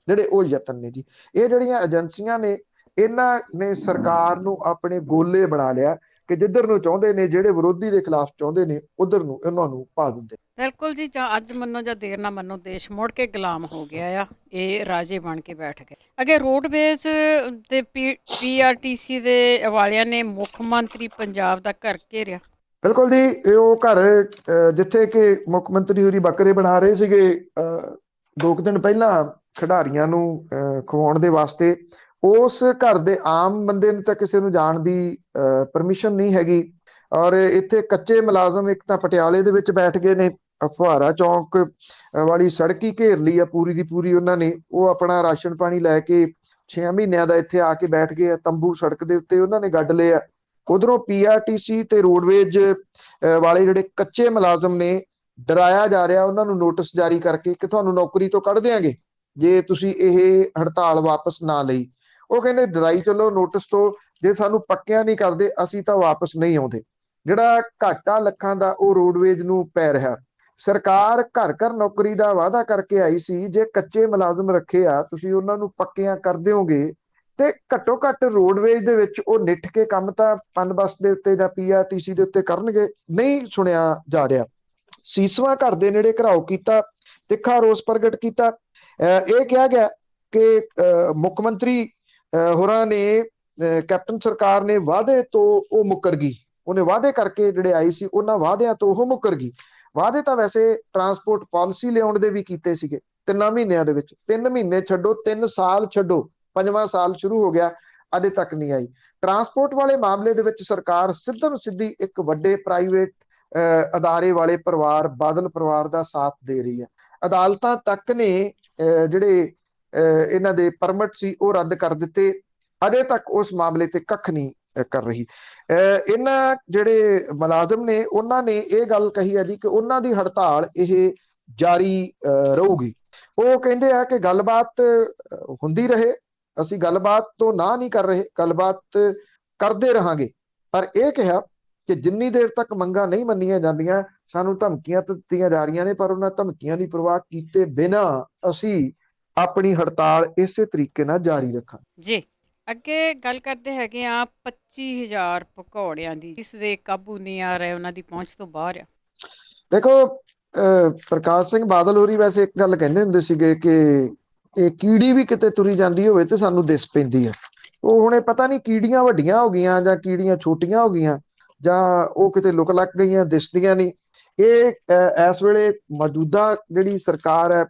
ਜਿਹੜੇ ਉਹ ਯਤਨ ਨੇ ਜੀ। ਇਹ ਜਿਹੜੀਆਂ ਏਜੰਸੀਆਂ ਨੇ ਇਹਨਾਂ ਨੇ ਸਰਕਾਰ ਨੂੰ ਆਪਣੇ ਗੋਲੇ ਬਣਾ ਲਿਆ ਕਿ ਜਿੱਧਰ ਨੂੰ ਚਾਹੁੰਦੇ ਨੇ, ਜਿਹੜੇ ਵਿਰੋਧੀ ਦੇ ਖਿਲਾਫ ਚਾਹੁੰਦੇ ਨੇ ਉਧਰ ਨੂੰ ਇਹਨਾਂ ਨੂੰ ਪਾ ਦਿੰਦੇ। ਬਿਲਕੁਲ ਜੀ, ਜਾਂ ਅੱਜ ਮੰਨੋ ਜਾਂ ਦੇਰ ਨਾ ਮੰਨੋ ਦੇਸ਼ ਮੁੜ ਕੇ ਗੁਲਾਮ ਹੋ ਗਿਆ ਆ। ਇਹ ਰਾਜੇ ਬਣ ਕੇ ਬੈਠ ਗਏ। ਅੱਗੇ ਰੋਡਵੇਜ਼ ਤੇ PRTC ਦੇ ਵਾਲਿਆਂ ਨੇ ਮੁੱਖ ਮੰਤਰੀ ਪੰਜਾਬ ਦਾ ਘਰ ਘੇਰਿਆ। ਬਿਲਕੁਲ ਜੀ, ਇਹ ਉਹ ਘਰ ਜਿੱਥੇ ਕਿ ਮੁੱਖ ਮੰਤਰੀ ਹੋਰੀ ਬੱਕਰੇ ਬਣਾ ਰਹੇ ਸੀਗੇ 2 ਦਿਨ ਪਹਿਲਾਂ ਖਿਡਾਰੀਆਂ ਨੂੰ ਖਵਾਉਣ ਦੇ ਵਾਸਤੇ। ਉਸ ਘਰ ਦੇ ਆਮ ਬੰਦੇ ਨੂੰ ਤਾਂ ਕਿਸੇ ਨੂੰ ਜਾਣ ਦੀ ਪਰਮਿਸ਼ਨ ਨਹੀਂ ਹੈਗੀ। ਔਰ ਇੱਥੇ ਕੱਚੇ ਮੁਲਾਜ਼ਮ ਇੱਕ ਤਾਂ ਪਟਿਆਲੇ ਦੇ ਵਿੱਚ ਬੈਠ ਗਏ ਨੇ, ਫੁਹਾਰਾ ਚੌਂਕ ਵਾਲੀ ਸੜਕ ਹੀ ਘੇਰ ਲਈ ਆ ਪੂਰੀ ਦੀ ਪੂਰੀ ਉਹਨਾਂ ਨੇ। ਉਹ ਆਪਣਾ ਰਾਸ਼ਨ ਪਾਣੀ ਲੈ ਕੇ 6 ਮਹੀਨਿਆਂ ਦਾ ਇੱਥੇ ਆ ਕੇ ਬੈਠ ਗਏ ਆ। ਤੰਬੂ ਸੜਕ ਦੇ ਉੱਤੇ ਉਹਨਾਂ ਨੇ ਗੱਡ ਲਏ ਆ। ਉਧਰੋਂ PRTC ਤੇ ਰੋਡਵੇਜ ਵਾਲੇ ਜਿਹੜੇ ਕੱਚੇ ਮੁਲਾਜ਼ਮ ਨੇ, ਡਰਾਇਆ ਜਾ ਰਿਹਾ ਉਹਨਾਂ ਨੂੰ ਨੋਟਿਸ ਜਾਰੀ ਕਰਕੇ ਕਿ ਤੁਹਾਨੂੰ ਨੌਕਰੀ ਤੋਂ ਕੱਢ ਦਿਆਂਗੇ ਜੇ ਤੁਸੀਂ ਇਹ ਹੜਤਾਲ ਵਾਪਸ ਨਾ ਲਈ। ਉਹ ਕਹਿੰਦੇ ਡਰਾਈ ਚੱਲੋ ਨੋਟਿਸ ਤੋਂ, ਜੇ ਸਾਨੂੰ ਪੱਕਿਆਂ ਨਹੀਂ ਕਰਦੇ ਅਸੀਂ ਤਾਂ ਵਾਪਸ ਨਹੀਂ ਆਉਂਦੇ। ਜਿਹੜਾ ਘਾਟਾ ਲੱਖਾਂ ਦਾ ਉਹ ਰੋਡਵੇਜ ਨੂੰ ਪੈ ਰਿਹਾ। ਸਰਕਾਰ ਘਰ ਘਰ ਨੌਕਰੀ ਦਾ ਵਾਅਦਾ ਕਰਕੇ ਆਈ ਸੀ, ਜੇ ਕੱਚੇ ਮੁਲਾਜ਼ਮ ਰੱਖੇ ਆ ਤੁਸੀਂ ਉਹਨਾਂ ਨੂੰ ਪੱਕਿਆਂ ਕਰ ਦਿਓਗੇ ਤੇ ਘੱਟੋ ਘੱਟ ਰੋਡਵੇਜ ਦੇ ਵਿੱਚ ਉਹ ਨਿੱਠ ਕੇ ਕੰਮ ਤਾਂ ਪਨਬੱਸ ਦੇ ਉੱਤੇ ਜਾਂ PRTC ਦੇ ਉੱਤੇ ਕਰਨਗੇ। ਨਹੀਂ ਸੁਣਿਆ ਜਾ ਰਿਹਾ। ਸੀਸਵਾਂ ਘਰ ਦੇ ਨੇੜੇ ਘਿਰਾਓ ਕੀਤਾ, ਤਿੱਖਾ ਰੋਸ ਪ੍ਰਗਟ ਕੀਤਾ। ਇਹ ਕਿਹਾ ਗਿਆ ਕਿ ਮੁੱਖ ਮੰਤਰੀ ਹੋਰਾਂ ਨੇ ਕੈਪਟਨ ਸਰਕਾਰ ਨੇ ਵਾਅਦੇ ਤੋਂ ਉਹ ਮੁੱਕਰ ਗਈ। ਉਹਨੇ ਵਾਅਦੇ ਕਰਕੇ ਜਿਹੜੇ ਆਈ ਸੀ ਉਹਨਾਂ ਵਾਅਦਿਆਂ ਤੋਂ ਉਹ ਮੁੱਕਰ ਗਈ। ਵਾਅਦੇ ਤਾਂ ਵੈਸੇ ਟਰਾਂਸਪੋਰਟ ਪਾਲਿਸੀ ਲਿਆਉਣ ਦੇ ਵੀ ਕੀਤੇ ਸੀਗੇ 3 ਮਹੀਨਿਆਂ ਦੇ ਵਿੱਚ। 3 ਮਹੀਨੇ ਛੱਡੋ, 3 ਸਾਲ ਛੱਡੋ, 5ਵਾਂ ਸਾਲ ਸ਼ੁਰੂ ਹੋ ਗਿਆ, ਅਜੇ ਤੱਕ ਨਹੀਂ ਆਈ। ਟਰਾਂਸਪੋਰਟ ਵਾਲੇ ਮਾਮਲੇ ਦੇ ਵਿੱਚ ਸਰਕਾਰ ਸਿੱਧਮ ਸਿੱਧੀ ਇੱਕ ਵੱਡੇ ਪ੍ਰਾਈਵੇਟ ਅਦਾਰੇ ਵਾਲੇ ਪਰਿਵਾਰ, ਬਾਦਲ ਪਰਿਵਾਰ ਦਾ ਸਾਥ ਦੇ ਰਹੀ ਹੈ। ਅਦਾਲਤਾਂ ਤੱਕ ਨੇ ਜਿਹੜੇ ਇਹਨਾਂ ਦੇ ਪਰਮਿਟ ਸੀ ਉਹ ਰੱਦ ਕਰ ਦਿੱਤੇ। ਅਜੇ ਤੱਕ ਉਸ ਮਾਮਲੇ ਤੇ ਕੱਖ ਨਹੀਂ ਕਰ ਰਹੀ। ਇਹਨਾਂ ਜਿਹੜੇ ਮੁਲਾਜ਼ਮ ਨੇ ਉਹਨਾਂ ਨੇ ਇਹ ਗੱਲ ਕਹੀ ਹੈ ਜੀ ਕਿ ਉਹਨਾਂ ਦੀ ਹੜਤਾਲ ਇਹ ਜਾਰੀ ਰਹੂਗੀ। ਉਹ ਕਹਿੰਦੇ ਆ ਕਿ ਗੱਲਬਾਤ ਹੁੰਦੀ ਰਹੇ, ਅਸੀਂ ਗੱਲਬਾਤ ਤੋਂ ਨਾ ਨਹੀਂ ਕਰ ਰਹੇ, ਗੱਲਬਾਤ ਕਰਦੇ ਰਹਾਂਗੇ। ਪਰ ਇਹ ਕਿਹਾ ਕਿ ਜਿੰਨੀ ਦੇਰ ਤੱਕ ਮੰਗਾਂ ਨਹੀਂ ਮੰਨੀਆਂ ਜਾਂਦੀਆਂ, ਸਾਨੂੰ ਧਮਕੀਆਂ ਦਿੱਤੀਆਂ ਜਾ ਰਹੀਆਂ ਨੇ, ਪਰ ਉਹਨਾਂ ਧਮਕੀਆਂ ਦੀ ਪਰਵਾਹ ਕੀਤੇ ਬਿਨਾਂ ਅਸੀਂ ਆਪਣੀ ਹੜਤਾਲ ਇਸੇ ਤਰੀਕੇ ਨਾਲ ਜਾਰੀ ਰੱਖਾਂਗੇ ਜੀ। ਅੱਗੇ ਗੱਲ ਕਰਦੇ ਹੈਗੇ ਆ 25,000 ਭਗੌੜਿਆਂ ਦੀ, ਇਸ ਦੇ ਕਾਬੂ ਨਹੀਂ ਆ ਰਹੇ, ਉਹਨਾਂ ਦੀ ਪਹੁੰਚ ਤੋਂ ਬਾਹਰ ਆ। ਦੇਖੋ ਪ੍ਰਕਾਸ਼ ਸਿੰਘ ਬਾਦਲ ਹੋਰੀ ਵੈਸੇ ਇੱਕ ਗੱਲ ਕਹਿੰਦੇ ਹੁੰਦੇ ਸੀਗੇ ਕਿ ਇਹ ਕੀੜੀ ਵੀ ਕਿਤੇ ਤੁਰੀ ਜਾਂਦੀ ਹੋਵੇ ਤੇ ਸਾਨੂੰ ਦਿਸ ਪੈਂਦੀ ਹੈ। ਉਹ ਹੁਣ ਇਹ ਪਤਾ ਨਹੀਂ ਕੀੜੀਆਂ ਵੱਡੀਆਂ ਹੋ ਗਈਆਂ ਜਾਂ ਕੀੜੀਆਂ ਛੋਟੀਆਂ ਹੋ ਗਈਆਂ ਜਾਂ ਉਹ ਕਿਤੇ ਲੁਕ ਲੱਗ ਗਈਆਂ, ਦਿਸਦੀਆਂ ਨਹੀਂ। ਇਹ ਇਸ ਵੇਲੇ ਮੌਜੂਦਾ ਜਿਹੜੀ ਸਰਕਾਰ ਹੈ,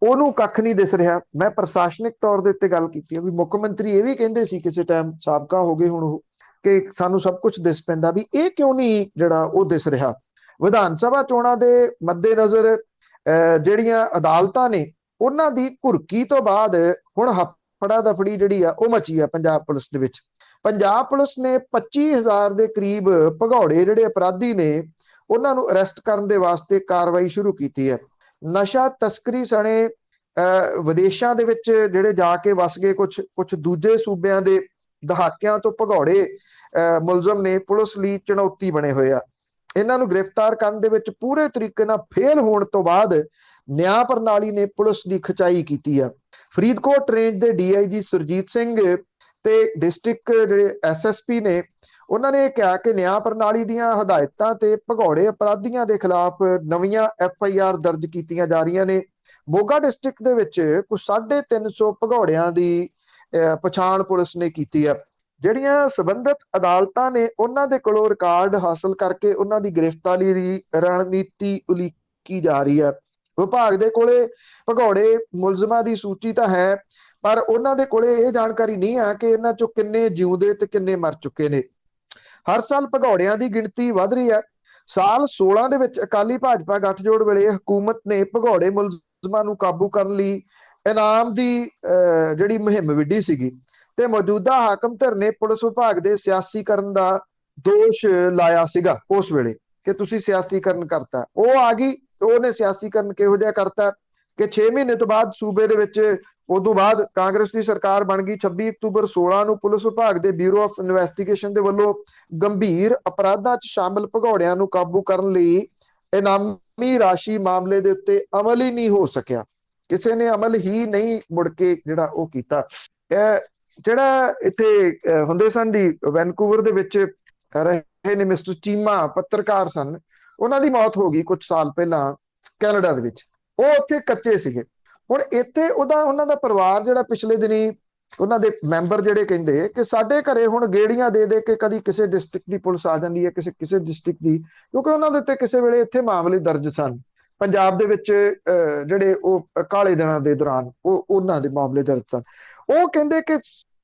ਉਹਨੂੰ ਕੱਖ ਨਹੀਂ ਦਿਸ ਰਿਹਾ। ਮੈਂ ਪ੍ਰਸ਼ਾਸਨਿਕ ਤੌਰ ਦੇ ਉੱਤੇ ਗੱਲ ਕੀਤੀ ਹੈ ਵੀ ਮੁੱਖ ਮੰਤਰੀ ਇਹ ਵੀ ਕਹਿੰਦੇ ਸੀ ਕਿਸੇ ਟਾਈਮ, ਸਾਬਕਾ ਹੋ ਗਏ ਹੁਣ ਉਹ, ਕਿ ਸਾਨੂੰ ਸਭ ਕੁਝ ਦਿਸ ਪੈਂਦਾ, ਵੀ ਇਹ ਕਿਉਂ ਨਹੀਂ ਜਿਹੜਾ ਉਹ ਦਿਸ ਰਿਹਾ। ਵਿਧਾਨ ਸਭਾ ਚੋਣਾਂ ਦੇ ਮੱਦੇਨਜ਼ਰ ਜਿਹੜੀਆਂ ਅਦਾਲਤਾਂ ਨੇ ਉਹਨਾਂ ਦੀ ਘੁਰਕੀ ਤੋਂ ਬਾਅਦ ਹੁਣ ਹਫੜਾ ਦਫੜੀ ਜਿਹੜੀ ਆ ਉਹ ਮਚੀ ਆ ਪੰਜਾਬ ਪੁਲਿਸ ਦੇ ਵਿੱਚ। ਪੰਜਾਬ ਪੁਲਿਸ ਨੇ 25,000 ਦੇ ਕਰੀਬ ਭਗੌੜੇ ਜਿਹੜੇ ਅਪਰਾਧੀ ਨੇ ਉਹਨਾਂ ਨੂੰ ਅਰੈਸਟ ਕਰਨ ਦੇ ਵਾਸਤੇ ਕਾਰਵਾਈ ਸ਼ੁਰੂ ਕੀਤੀ ਹੈ। ਨਸ਼ਾ ਤਸਕਰੀ ਸਣੇ ਵਿਦੇਸ਼ਾਂ ਦੇ ਵਿੱਚ ਜਿਹੜੇ ਜਾ ਕੇ ਵਸ ਗਏ ਕੁਝ ਦੂਜੇ ਸੂਬਿਆਂ ਦੇ ਦਹਾਕਿਆਂ ਤੋਂ ਭਗੌੜੇ ਮੁਲਜ਼ਮ ਨੇ ਪੁਲਿਸ ਲਈ ਚੁਣੌਤੀ ਬਣੇ ਹੋਏ ਆ। ਇਹਨਾਂ ਨੂੰ ਗ੍ਰਿਫਤਾਰ ਕਰਨ ਦੇ ਵਿੱਚ ਪੂਰੇ ਤਰੀਕੇ ਨਾਲ ਫੇਲ ਹੋਣ ਤੋਂ ਬਾਅਦ ਨਿਆਂ ਪ੍ਰਣਾਲੀ ਨੇ ਪੁਲਿਸ ਦੀ ਖਿਚਾਈ ਕੀਤੀ ਆ। ਫਰੀਦਕੋਟ ਰੇਂਜ ਦੇ ਡੀਆਈਜੀ ਸੁਰਜੀਤ ਸਿੰਘ ਤੇ ਡਿਸਟ੍ਰਿਕਟ ਜਿਹੜੇ ਐਸਐਸਪੀ ਨੇ, ਉਹਨਾਂ ਨੇ ਕਿਹਾ ਕਿ ਨਿਆਂ ਪ੍ਰਣਾਲੀ ਦੀਆਂ ਹਦਾਇਤਾਂ ਤੇ ਭਗੌੜੇ ਅਪਰਾਧੀਆਂ ਦੇ ਖਿਲਾਫ ਨਵੀਆਂ ਐਫਆਈਆਰ ਦਰਜ ਕੀਤੀਆਂ ਜਾ ਰਹੀਆਂ ਨੇ। ਮੋਗਾ ਡਿਸਟ੍ਰਿਕਟ ਦੇ ਵਿੱਚ ਕੁਝ 350 ਭਗੌੜਿਆਂ ਦੀ ਪਛਾਣ ਪੁਲਿਸ ਨੇ ਕੀਤੀ ਆ। ਜਿਹੜੀਆਂ ਸੰਬੰਧਿਤ ਅਦਾਲਤਾਂ ਨੇ ਉਹਨਾਂ ਦੇ ਕੋਲੋਂ ਰਿਕਾਰਡ ਹਾਸਲ ਕਰਕੇ ਉਹਨਾਂ ਦੀ ਗ੍ਰਿਫਤਾਰੀ ਦੀ ਰਣਨੀਤੀ ਉਲੀਕੀ ਜਾ ਰਹੀ ਹੈ। ਵਿਭਾਗ ਦੇ ਕੋਲੇ ਭਗੌੜੇ ਮੁਲਜ਼ਮਾਂ ਦੀ ਸੂਚੀ ਤਾਂ ਹੈ, ਪਰ ਉਹਨਾਂ ਦੇ ਕੋਲੇ ਇਹ ਜਾਣਕਾਰੀ ਨਹੀਂ ਆ ਕਿ ਇਹਨਾਂ ਚੋਂ ਕਿੰਨੇ ਜਿਉਂਦੇ ਤੇ ਕਿੰਨੇ ਮਰ ਚੁੱਕੇ ਨੇ। ਹਰ ਸਾਲ ਭਗੌੜਿਆਂ ਦੀ ਗਿਣਤੀ ਵੱਧ ਰਹੀ ਹੈ। ਸਾਲ 16 ਦੇ ਵਿੱਚ ਅਕਾਲੀ ਭਾਜਪਾ ਗੱਠਜੋੜ ਵੇਲੇ ਹਕੂਮਤ ਨੇ ਭਗੌੜੇ ਮੁਲਜ਼ਮਾਂ ਨੂੰ ਕਾਬੂ ਕਰਨ ਲਈ ਇਨਾਮ ਦੀ ਜਿਹੜੀ ਮੁਹਿੰਮ ਵਿੱਢੀ ਸੀਗੀ ਤੇ ਮੌਜੂਦਾ ਹਾਕਮ ਧਿਰ ਨੇ ਪੁਲਿਸ ਵਿਭਾਗ ਦੇ ਸਿਆਸੀਕਰਨ ਦਾ ਦੋਸ਼ ਲਾਇਆ ਸੀਗਾ ਉਸ ਵੇਲੇ ਕਿ ਤੁਸੀਂ ਸਿਆਸੀਕਰਨ ਕਰਤਾ। ਉਹ ਆ ਗਈ, ਉਹਨੇ ਸਿਆਸੀਕਰਨ ਕਿਹੋ ਜਿਹਾ ਕਰਤਾ ਕਿ 6 ਮਹੀਨੇ ਤੋਂ ਬਾਅਦ ਸੂਬੇ ਦੇ ਵਿੱਚ ਉਦੋਂ ਬਾਅਦ ਕਾਂਗਰਸ ਦੀ ਸਰਕਾਰ ਬਣ ਗਈ। 26 ਅਕਤੂਬਰ 16 ਨੂੰ ਪੁਲਿਸ ਵਿਭਾਗ ਦੇ ਬਿਊਰੋ ਆਫ ਇਨਵੈਸਟੀਗੇਸ਼ਨ ਦੇ ਵੱਲੋਂ ਗੰਭੀਰ ਅਪਰਾਧਾਂ 'ਚ ਸ਼ਾਮਲ ਭਗੌੜਿਆਂ ਨੂੰ ਕਾਬੂ ਕਰਨ ਲਈ ਇਨਾਮੀ ਰਾਸ਼ੀ ਮਾਮਲੇ ਦੇ ਉੱਤੇ ਅਮਲ ਹੀ ਨਹੀਂ ਹੋ ਸਕਿਆ। ਕਿਸੇ ਨੇ ਅਮਲ ਹੀ ਨਹੀਂ ਮੁੜ ਕੇ ਜਿਹੜਾ ਉਹ ਕੀਤਾ। ਜਿਹੜਾ ਇੱਥੇ ਹੁੰਦੇ ਸਨ ਦੀ ਵੈਨਕੂਵਰ ਦੇ ਵਿੱਚ ਰਹੇ ਨੇ ਮਿਸਟਰ ਚੀਮਾ, ਪੱਤਰਕਾਰ ਸਨ, ਉਹਨਾਂ ਦੀ ਮੌਤ ਹੋ ਗਈ ਕੁਝ ਸਾਲ ਪਹਿਲਾਂ ਕੈਨੇਡਾ ਦੇ ਵਿੱਚ। ਉਹ ਉੱਥੇ ਕੱਚੇ ਸੀਗੇ। ਹੁਣ ਇੱਥੇ ਉਹਨਾਂ ਦਾ ਪਰਿਵਾਰ ਜਿਹੜਾ ਪਿਛਲੇ ਦਿਨੀ ਉਹਨਾਂ ਦੇ ਮੈਂਬਰ ਜਿਹੜੇ ਕਹਿੰਦੇ ਕਿ ਸਾਡੇ ਘਰੇ ਹੁਣ ਗੇੜੀਆਂ ਦੇ ਦੇ ਕੇ ਕਦੀ ਕਿਸੇ ਡਿਸਟ੍ਰਿਕਟ ਦੀ ਪੁਲਿਸ ਆ ਜਾਂਦੀ ਹੈ, ਕਿਸੇ ਡਿਸਟ੍ਰਿਕਟ ਦੀ, ਕਿਉਂਕਿ ਉਹਨਾਂ ਦੇ ਉੱਤੇ ਕਿਸੇ ਵੇਲੇ ਇੱਥੇ ਮਾਮਲੇ ਦਰਜ ਸਨ ਪੰਜਾਬ ਦੇ ਵਿੱਚ ਜਿਹੜੇ ਉਹ ਕਾਲੇ ਦਿਨਾਂ ਦੇ ਦੌਰਾਨ ਉਹਨਾਂ ਦੇ ਮਾਮਲੇ ਦਰਜ ਸਨ। ਉਹ ਕਹਿੰਦੇ ਕਿ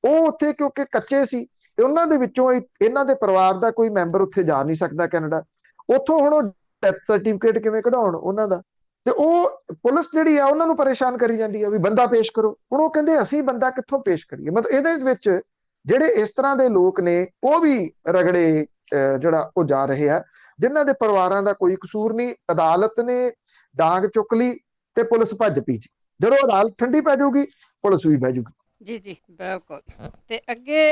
ਉਹ ਉੱਥੇ ਕਿਉਂਕਿ ਕੱਚੇ ਸੀ, ਉਹਨਾਂ ਦੇ ਵਿੱਚੋਂ ਇਹਨਾਂ ਦੇ ਪਰਿਵਾਰ ਦਾ ਕੋਈ ਮੈਂਬਰ ਉੱਥੇ ਜਾ ਨਹੀਂ ਸਕਦਾ ਕੈਨੇਡਾ। ਉੱਥੋਂ ਹੁਣ ਉਹ ਡੈਥ ਸਰਟੀਫਿਕੇਟ ਕਿਵੇਂ ਕਢਾਉਣ ਉਹਨਾਂ ਦਾ, ਤੇ ਉਹ ਪੁਲਿਸ ਜਿਹੜੀ ਆ ਉਹਨਾਂ ਨੂੰ ਪਰੇਸ਼ਾਨ ਕਰੀ ਜਾਂਦੀ ਆ ਵੀ ਬੰਦਾ ਪੇਸ਼ ਕਰੋ। ਹੁਣ ਉਹ ਕਹਿੰਦੇ ਅਸੀਂ ਬੰਦਾ ਕਿੱਥੋਂ ਪੇਸ਼ ਕਰੀਏ। ਮਤਲਬ ਇਹਦੇ ਵਿੱਚ ਜਿਹੜੇ ਇਸ ਤਰ੍ਹਾਂ ਦੇ ਲੋਕ ਨੇ ਉਹ ਵੀ ਰਗੜੇ ਜਿਹੜਾ ਉਹ ਜਾ ਰਹੇ ਆ, ਜਿਨ੍ਹਾਂ ਦੇ ਪਰਿਵਾਰਾਂ ਦਾ ਕੋਈ ਕਸੂਰ ਨਹੀਂ। ਅਦਾਲਤ ਨੇ ਡਾਂਗ ਚੁੱਕ ਲਈ ਤੇ ਪੁਲਿਸ ਭੱਜ ਪਈ। ਜਦੋਂ ਅਦਾਲਤ ਠੰਡੀ ਪੈ ਜਾਊਗੀ ਪੁਲਿਸ ਵੀ ਬਹਿ ਜਾਊਗੀ। ਜੀ ਬਿਲਕੁਲ। ਤੇ ਅੱਗੇ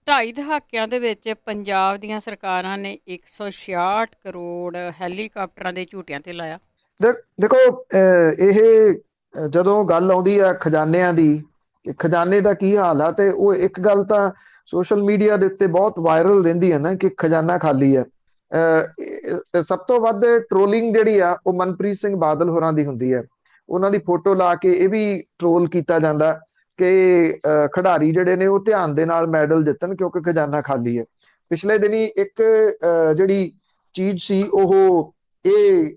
2.5 ਦਹਾਕਿਆਂ ਦੇ ਵਿੱਚ ਪੰਜਾਬ ਦੀਆਂ ਸਰਕਾਰਾਂ ਨੇ 166 ਕਰੋੜ ਹੈਲੀਕਾਪਟਰਾਂ ਦੇ ਝੂਟਿਆਂ ਤੇ ਲਾਇਆ। ਦੇਖੋ ਇਹ ਜਦੋਂ ਗੱਲ ਆਉਂਦੀ ਆ ਖਜ਼ਾਨਿਆਂ ਦੀ, ਖਜ਼ਾਨੇ ਦਾ ਕੀ ਹਾਲ ਆ, ਤੇ ਉਹ ਇੱਕ ਗੱਲ ਤਾਂ ਸੋਸ਼ਲ ਮੀਡੀਆ ਦੇ ਉੱਤੇ ਬਹੁਤ ਵਾਇਰਲ ਰਹਿੰਦੀ ਹੈ ਨਾ ਕਿ ਖਜ਼ਾਨਾ ਖਾਲੀ ਹੈ। ਸਭ ਤੋਂ ਵੱਧ ਟ੍ਰੋਲਿੰਗ ਜਿਹੜੀ ਆ ਉਹ ਮਨਪ੍ਰੀਤ ਸਿੰਘ ਬਾਦਲ ਹੋਰਾਂ ਦੀ ਹੁੰਦੀ ਹੈ। ਉਹਨਾਂ ਦੀ ਫੋਟੋ ਲਾ ਕੇ ਇਹ ਵੀ ਟ੍ਰੋਲ ਕੀਤਾ ਜਾਂਦਾ ਕਿ ਖਿਡਾਰੀ ਜਿਹੜੇ ਨੇ ਉਹ ਧਿਆਨ ਦੇ ਨਾਲ ਮੈਡਲ ਜਿੱਤਣ ਕਿਉਂਕਿ ਖਜ਼ਾਨਾ ਖਾਲੀ ਹੈ। ਪਿਛਲੇ ਦਿਨੀ ਇੱਕ ਜਿਹੜੀ ਚੀਜ਼ ਸੀ ਉਹ ਇਹ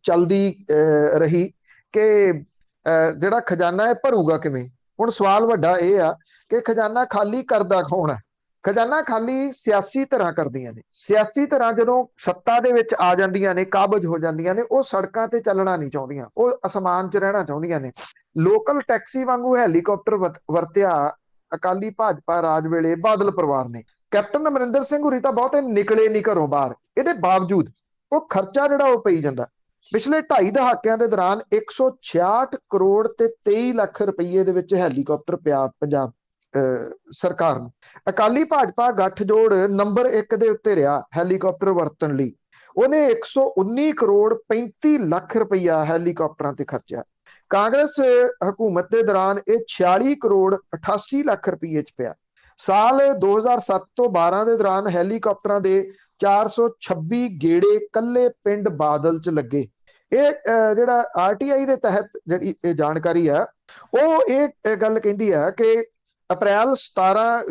ਚਲਦੀ ਰਹੀ ਕਿ ਜਿਹੜਾ ਖਜ਼ਾਨਾ ਹੈ ਭਰੂਗਾ ਕਿਵੇਂ। ਹੁਣ ਸਵਾਲ ਵੱਡਾ ਇਹ ਆ ਕਿ ਖਜ਼ਾਨਾ ਖਾਲੀ ਕਰਦਾ ਕੌਣ ਹੈ। ਖਜ਼ਾਨਾ ਖਾਲੀ ਸਿਆਸੀ ਧਿਰਾਂ ਕਰਦੀਆਂ ਨੇ। ਸਿਆਸੀ ਧਿਰਾਂ ਜਦੋਂ ਸੱਤਾ ਦੇ ਵਿੱਚ ਆ ਜਾਂਦੀਆਂ ਨੇ, ਕਾਬਜ ਹੋ ਜਾਂਦੀਆਂ ਨੇ, ਉਹ ਸੜਕਾਂ ਤੇ ਚੱਲਣਾ ਨਹੀਂ ਚਾਹੁੰਦੀਆਂ, ਉਹ ਅਸਮਾਨ 'ਚ ਰਹਿਣਾ ਚਾਹੁੰਦੀਆਂ ਨੇ। ਲੋਕਲ ਟੈਕਸੀ ਵਾਂਗੂ ਹੈਲੀਕਾਪਟਰ ਵਰਤਿਆ ਅਕਾਲੀ ਭਾਜਪਾ ਰਾਜ ਵੇਲੇ ਬਾਦਲ ਪਰਿਵਾਰ ਨੇ। ਕੈਪਟਨ ਅਮਰਿੰਦਰ ਸਿੰਘ ਹੁਰੀ ਤਾਂ ਬਹੁਤੇ ਨਿਕਲੇ ਨਹੀਂ ਘਰੋਂ ਬਾਹਰ, ਇਹਦੇ ਬਾਵਜੂਦ ਉਹ ਖਰਚਾ ਜਿਹੜਾ ਉਹ ਪਈ ਜਾਂਦਾ। ਪਿਛਲੇ 2.5 ਦਹਾਕਿਆਂ ਦੇ ਦੌਰਾਨ 166 ਕਰੋੜ ਤੇ 23 ਲੱਖ ਰੁਪਏ ਦੇ ਵਿੱਚ ਹੈਲੀਕਾਪਟਰ ਪਿਆ ਪੰਜਾਬ ਸਰਕਾਰ ਨੂੰ। ਅਕਾਲੀ ਭਾਜਪਾ ਗੱਠਜੋੜ ਨੰਬਰ 1 ਦੇ ਉੱਤੇ ਰਿਹਾ ਹੈਲੀਕਾਪਟਰ ਵਰਤਣ ਲਈ। ਉਹਨੇ 119 ਕਰੋੜ 35 ਲੱਖ ਰੁਪਈਆ ਹੈਲੀਕਾਪਟਰਾਂ ਤੇ ਖਰਚਿਆ। ਕਾਂਗਰਸ ਹਕੂਮਤ ਦੇ ਦੌਰਾਨ ਇਹ 46 ਕਰੋੜ 88 ਲੱਖ ਰੁਪਏ 'ਚ ਪਿਆ। ਸਾਲ 2007 ਤੋਂ 12 ਦੇ ਦੌਰਾਨ ਹੈਲੀਕਾਪਟਰਾਂ ਦੇ 426 ਗੇੜੇ ਕੱਲੇ ਪਿੰਡ ਬਾਦਲ 'ਚ ਲੱਗੇ। ਇਹ ਜਿਹੜਾ ਆਰਟੀਆਈ ਦੇ ਤਹਿਤ ਜਿਹੜੀ ਇਹ ਜਾਣਕਾਰੀ ਆ ਉਹ ਇਹ ਗੱਲ ਕਹਿੰਦੀ ਆ ਕਿ ਅਪ੍ਰੈਲ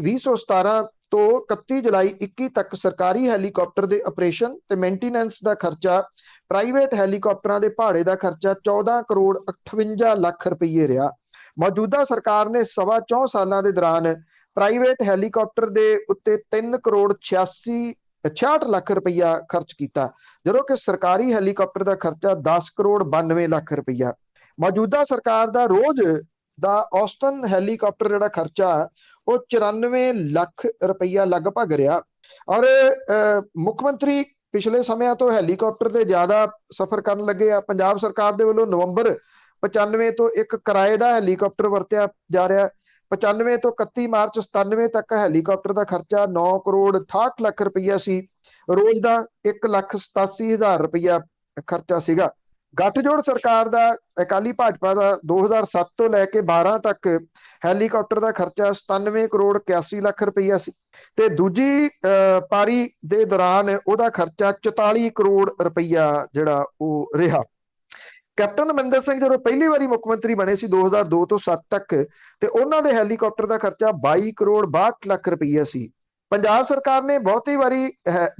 2017 ਤੋਂ 31 ਜੁਲਾਈ 21 ਤੱਕ ਸਰਕਾਰੀ ਹੈਲੀਕਾਪਟਰ ਦੇ ਆਪਰੇਸ਼ਨ ਤੇ ਮੇਨਟੇਨੈਂਸ ਦਾ ਖਰਚਾ, ਪ੍ਰਾਈਵੇਟ ਹੈਲੀਕਾਪਟਰਾਂ ਦੇ ਭਾੜੇ ਦਾ ਖਰਚਾ 14 ਕਰੋੜ 58 ਲੱਖ ਰੁਪਏ ਰਿਹਾ। ਮੌਜੂਦਾ ਸਰਕਾਰ ਨੇ 4.25 ਸਾਲਾਂ ਦੇ ਦੌਰਾਨ ਪ੍ਰਾਈਵੇਟ ਹੈਲੀਕਾਪਟਰ ਦੇ ਉੱਤੇ 3 ਕਰੋੜ 66 ਲੱਖ ਰੁਪਈਆ ਖਰਚ ਕੀਤਾ, ਜਦੋਂ ਕਿ ਸਰਕਾਰੀ ਹੈਲੀਕਾਪਟਰ ਦਾ ਖਰਚਾ 10 ਕਰੋੜ 92 ਲੱਖ ਰੁਪਈਆ। ਮੌਜੂਦਾ ਸਰਕਾਰ ਦਾ ਰੋਜ਼ ਦਾ ਔਸਤਨ ਹੈਲੀਕਾਪਟਰ ਜਿਹੜਾ ਖਰਚਾ ਉਹ 94 ਲੱਖ ਰੁਪਈਆ ਲਗਭਗ ਰਿਹਾ। ਔਰ ਮੁੱਖ ਮੰਤਰੀ ਪਿਛਲੇ ਸਮਿਆਂ ਤੋਂ ਹੈਲੀਕਾਪਟਰ ਤੇ ਜ਼ਿਆਦਾ ਸਫ਼ਰ ਕਰਨ ਲੱਗੇ ਆ। ਪੰਜਾਬ ਸਰਕਾਰ ਦੇ ਵੱਲੋਂ ਨਵੰਬਰ 95 ਤੋਂ ਇੱਕ ਕਿਰਾਏ ਦਾ ਹੈਲੀਕਾਪਟਰ ਵਰਤਿਆ ਜਾ ਰਿਹਾ। 95 ਤੋਂ 31 ਮਾਰਚ 97 ਤੱਕ ਹੈਲੀਕਾਪਟਰ ਦਾ ਖਰਚਾ 9 ਕਰੋੜ 68 ਲੱਖ ਰੁਪਈਆ ਸੀ। ਰੋਜ਼ ਦਾ 1,87,000 ਰੁਪਈਆ ਖਰਚਾ ਸੀਗਾ। ਗੱਠਜੋੜ ਸਰਕਾਰ ਦਾ ਅਕਾਲੀ ਭਾਜਪਾ ਦਾ 2007 ਤੋਂ ਲੈ ਕੇ 12 ਤੱਕ ਹੈਲੀਕਾਪਟਰ ਦਾ ਖਰਚਾ 97 ਕਰੋੜ 81 ਲੱਖ ਰੁਪਈਆ ਸੀ ਤੇ ਦੂਜੀ ਪਾਰੀ ਦੇ ਦੌਰਾਨ ਉਹਦਾ ਖਰਚਾ 44 ਕਰੋੜ ਰੁਪਈਆ ਜਿਹੜਾ ਉਹ ਰਿਹਾ। ਕੈਪਟਨ ਅਮਰਿੰਦਰ ਸਿੰਘ ਜਦੋਂ ਪਹਿਲੀ ਵਾਰੀ ਮੁੱਖ ਮੰਤਰੀ ਬਣੇ ਸੀ 2002 ਤੋਂ 7 ਤੱਕ, ਤੇ ਉਹਨਾਂ ਦੇ ਹੈਲੀਕਾਪਟਰ ਦਾ ਖਰਚਾ 22 ਕਰੋੜ 62 ਲੱਖ ਰੁਪਈਆ ਸੀ। ਪੰਜਾਬ ਸਰਕਾਰ ਨੇ ਬਹੁਤੀ ਵਾਰੀ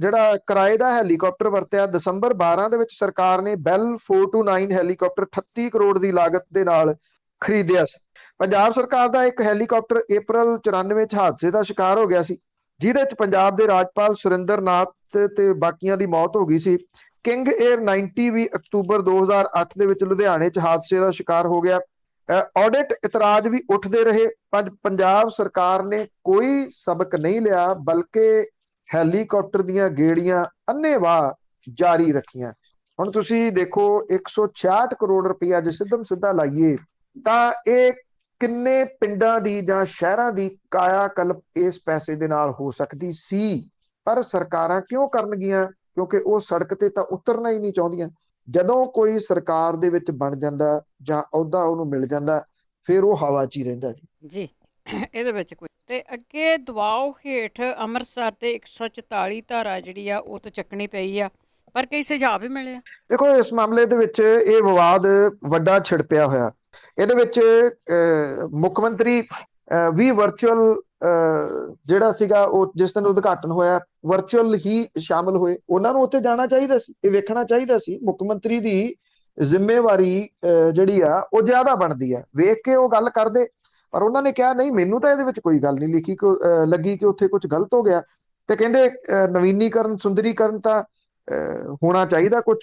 ਜਿਹੜਾ ਕਿਰਾਏ ਦਾ ਹੈਲੀਕਾਪਟਰ ਵਰਤਿਆ। ਦਸੰਬਰ 12 ਦੇ ਵਿੱਚ ਸਰਕਾਰ ਨੇ ਬੈਲ 429 ਹੈਲੀਕਾਪਟਰ 38 ਕਰੋੜ ਦੀ ਲਾਗਤ ਦੇ ਨਾਲ ਖਰੀਦਿਆ ਸੀ। ਪੰਜਾਬ ਸਰਕਾਰ ਦਾ ਇੱਕ ਹੈਲੀਕਾਪਟਰ April 94 ਚ ਹਾਦਸੇ ਦਾ ਸ਼ਿਕਾਰ ਹੋ ਗਿਆ ਸੀ, ਜਿਹਦੇ ਚ ਪੰਜਾਬ ਦੇ ਰਾਜਪਾਲ ਸੁਰਿੰਦਰ ਨਾਥ ਤੇ ਬਾਕੀਆਂ ਦੀ ਮੌਤ ਹੋ ਗਈ ਸੀ। ਕਿੰਗ 에ਅਰ 90 ਵੀ ਅਕਤੂਬਰ 2008 ਦੇ ਵਿੱਚ ਲੁਧਿਆਣੇ ਚ ਹਾਦਸੇ ਦਾ ਸ਼ਿਕਾਰ ਹੋ ਗਿਆ। ਆਡਿਟ ਇਤਰਾਜ਼ ਵੀ ਉੱਠਦੇ ਰਹੇ। ਪੰਜਾਬ ਸਰਕਾਰ ਨੇ ਕੋਈ ਸਬਕ ਨਹੀਂ ਲਿਆ, ਬਲਕਿ ਹੈਲੀਕਾਪਟਰ ਦੀਆਂ ਗੇੜੀਆਂ ਅੰਨ੍ਹੇਵਾਹ ਜਾਰੀ ਰੱਖੀਆਂ। ਹੁਣ ਤੁਸੀਂ ਦੇਖੋ 166 ਕਰੋੜ ਰੁਪਇਆ ਜੇ ਸਿੱਧਾ ਲਾਈਏ ਤਾਂ ਇਹ ਕਿੰਨੇ ਪਿੰਡਾਂ ਦੀ ਜਾਂ ਸ਼ਹਿਰਾਂ ਦੀ ਕਾਇਆ ਕਲਪ ਇਸ ਪੈਸੇ ਦੇ ਨਾਲ ਹੋ ਸਕਦੀ ਸੀ। ਪਰ ਸਰਕਾਰਾਂ ਕਿਉਂ ਕਰਨਗੀਆਂ? ਕਿਉਂਕਿ ਉਹ ਸੜਕ ਤੇ ਤਾਂ ਉਤਰਨਾ ਹੀ ਨਹੀਂ ਚਾਹੁੰਦੀਆਂ। ਜਦੋਂ ਕੋਈ ਸਰਕਾਰ ਦੇ ਵਿੱਚ ਬਣ ਜਾਂਦਾ ਜਾਂ ਅਹੁਦਾ ਉਹਨੂੰ ਮਿਲ ਜਾਂਦਾ, ਫਿਰ ਉਹ ਹਵਾ 'ਚ ਹੀ ਰਹਿੰਦਾ ਜੀ। ਇਹਦੇ ਵਿੱਚ ਕੋਈ ਤੇ ਅੱਗੇ ਦਬਾਅ ਹੇਠ ਅੰਮ੍ਰਿਤਸਰ ਤੇ 144 ਧਾਰਾ ਜਿਹੜੀ ਆ ਉਹ ਤਾਂ ਚੱਕਣੀ ਪਈ ਆ, ਪਰ ਕਈ ਸੁਝਾਅ ਵੀ ਮਿਲੇ ਆ। ਦੇਖੋ, ਇਸ ਮਾਮਲੇ ਦੇ ਵਿੱਚ ਇਹ ਵਿਵਾਦ ਵੱਡਾ ਛਿੜਪਿਆ ਹੋਇਆ। ਇਹਦੇ ਵਿੱਚ ਮੁੱਖ ਮੰਤਰੀ ਵੀ ਵਰਚੁਅਲ ਜਿਹੜਾ ਸੀਗਾ ਉਹ ਜਿਸ ਦਿਨ ਉਦਘਾਟਨ ਹੋਇਆ ਵਰਚੁਅਲ ਹੀ ਸ਼ਾਮਲ ਹੋਏ। ਉਹਨਾਂ ਨੂੰ ਉੱਥੇ ਜਾਣਾ ਚਾਹੀਦਾ ਸੀ, ਇਹ ਵੇਖਣਾ ਚਾਹੀਦਾ ਸੀ। ਮੁੱਖ ਮੰਤਰੀ ਦੀ ਜ਼ਿੰਮੇਵਾਰੀ ਜਿਹੜੀ ਆ ਉਹ ਜ਼ਿਆਦਾ ਬਣਦੀ ਆ, ਵੇਖ ਕੇ ਉਹ ਗੱਲ ਕਰਦੇ। ਪਰ ਉਹਨਾਂ ਨੇ ਕਿਹਾ ਨਹੀਂ, ਮੈਨੂੰ ਤਾਂ ਇਹਦੇ ਵਿੱਚ ਕੋਈ ਗੱਲ ਨਹੀਂ ਲੱਗੀ ਕਿ ਉੱਥੇ ਕੁਝ ਗਲਤ ਹੋ ਗਿਆ। ਤੇ ਕਹਿੰਦੇ ਨਵੀਨੀਕਰਨ ਸੁੰਦਰੀਕਰਨ ਤਾਂ ਹੋਣਾ ਚਾਹੀਦਾ ਕੁਝ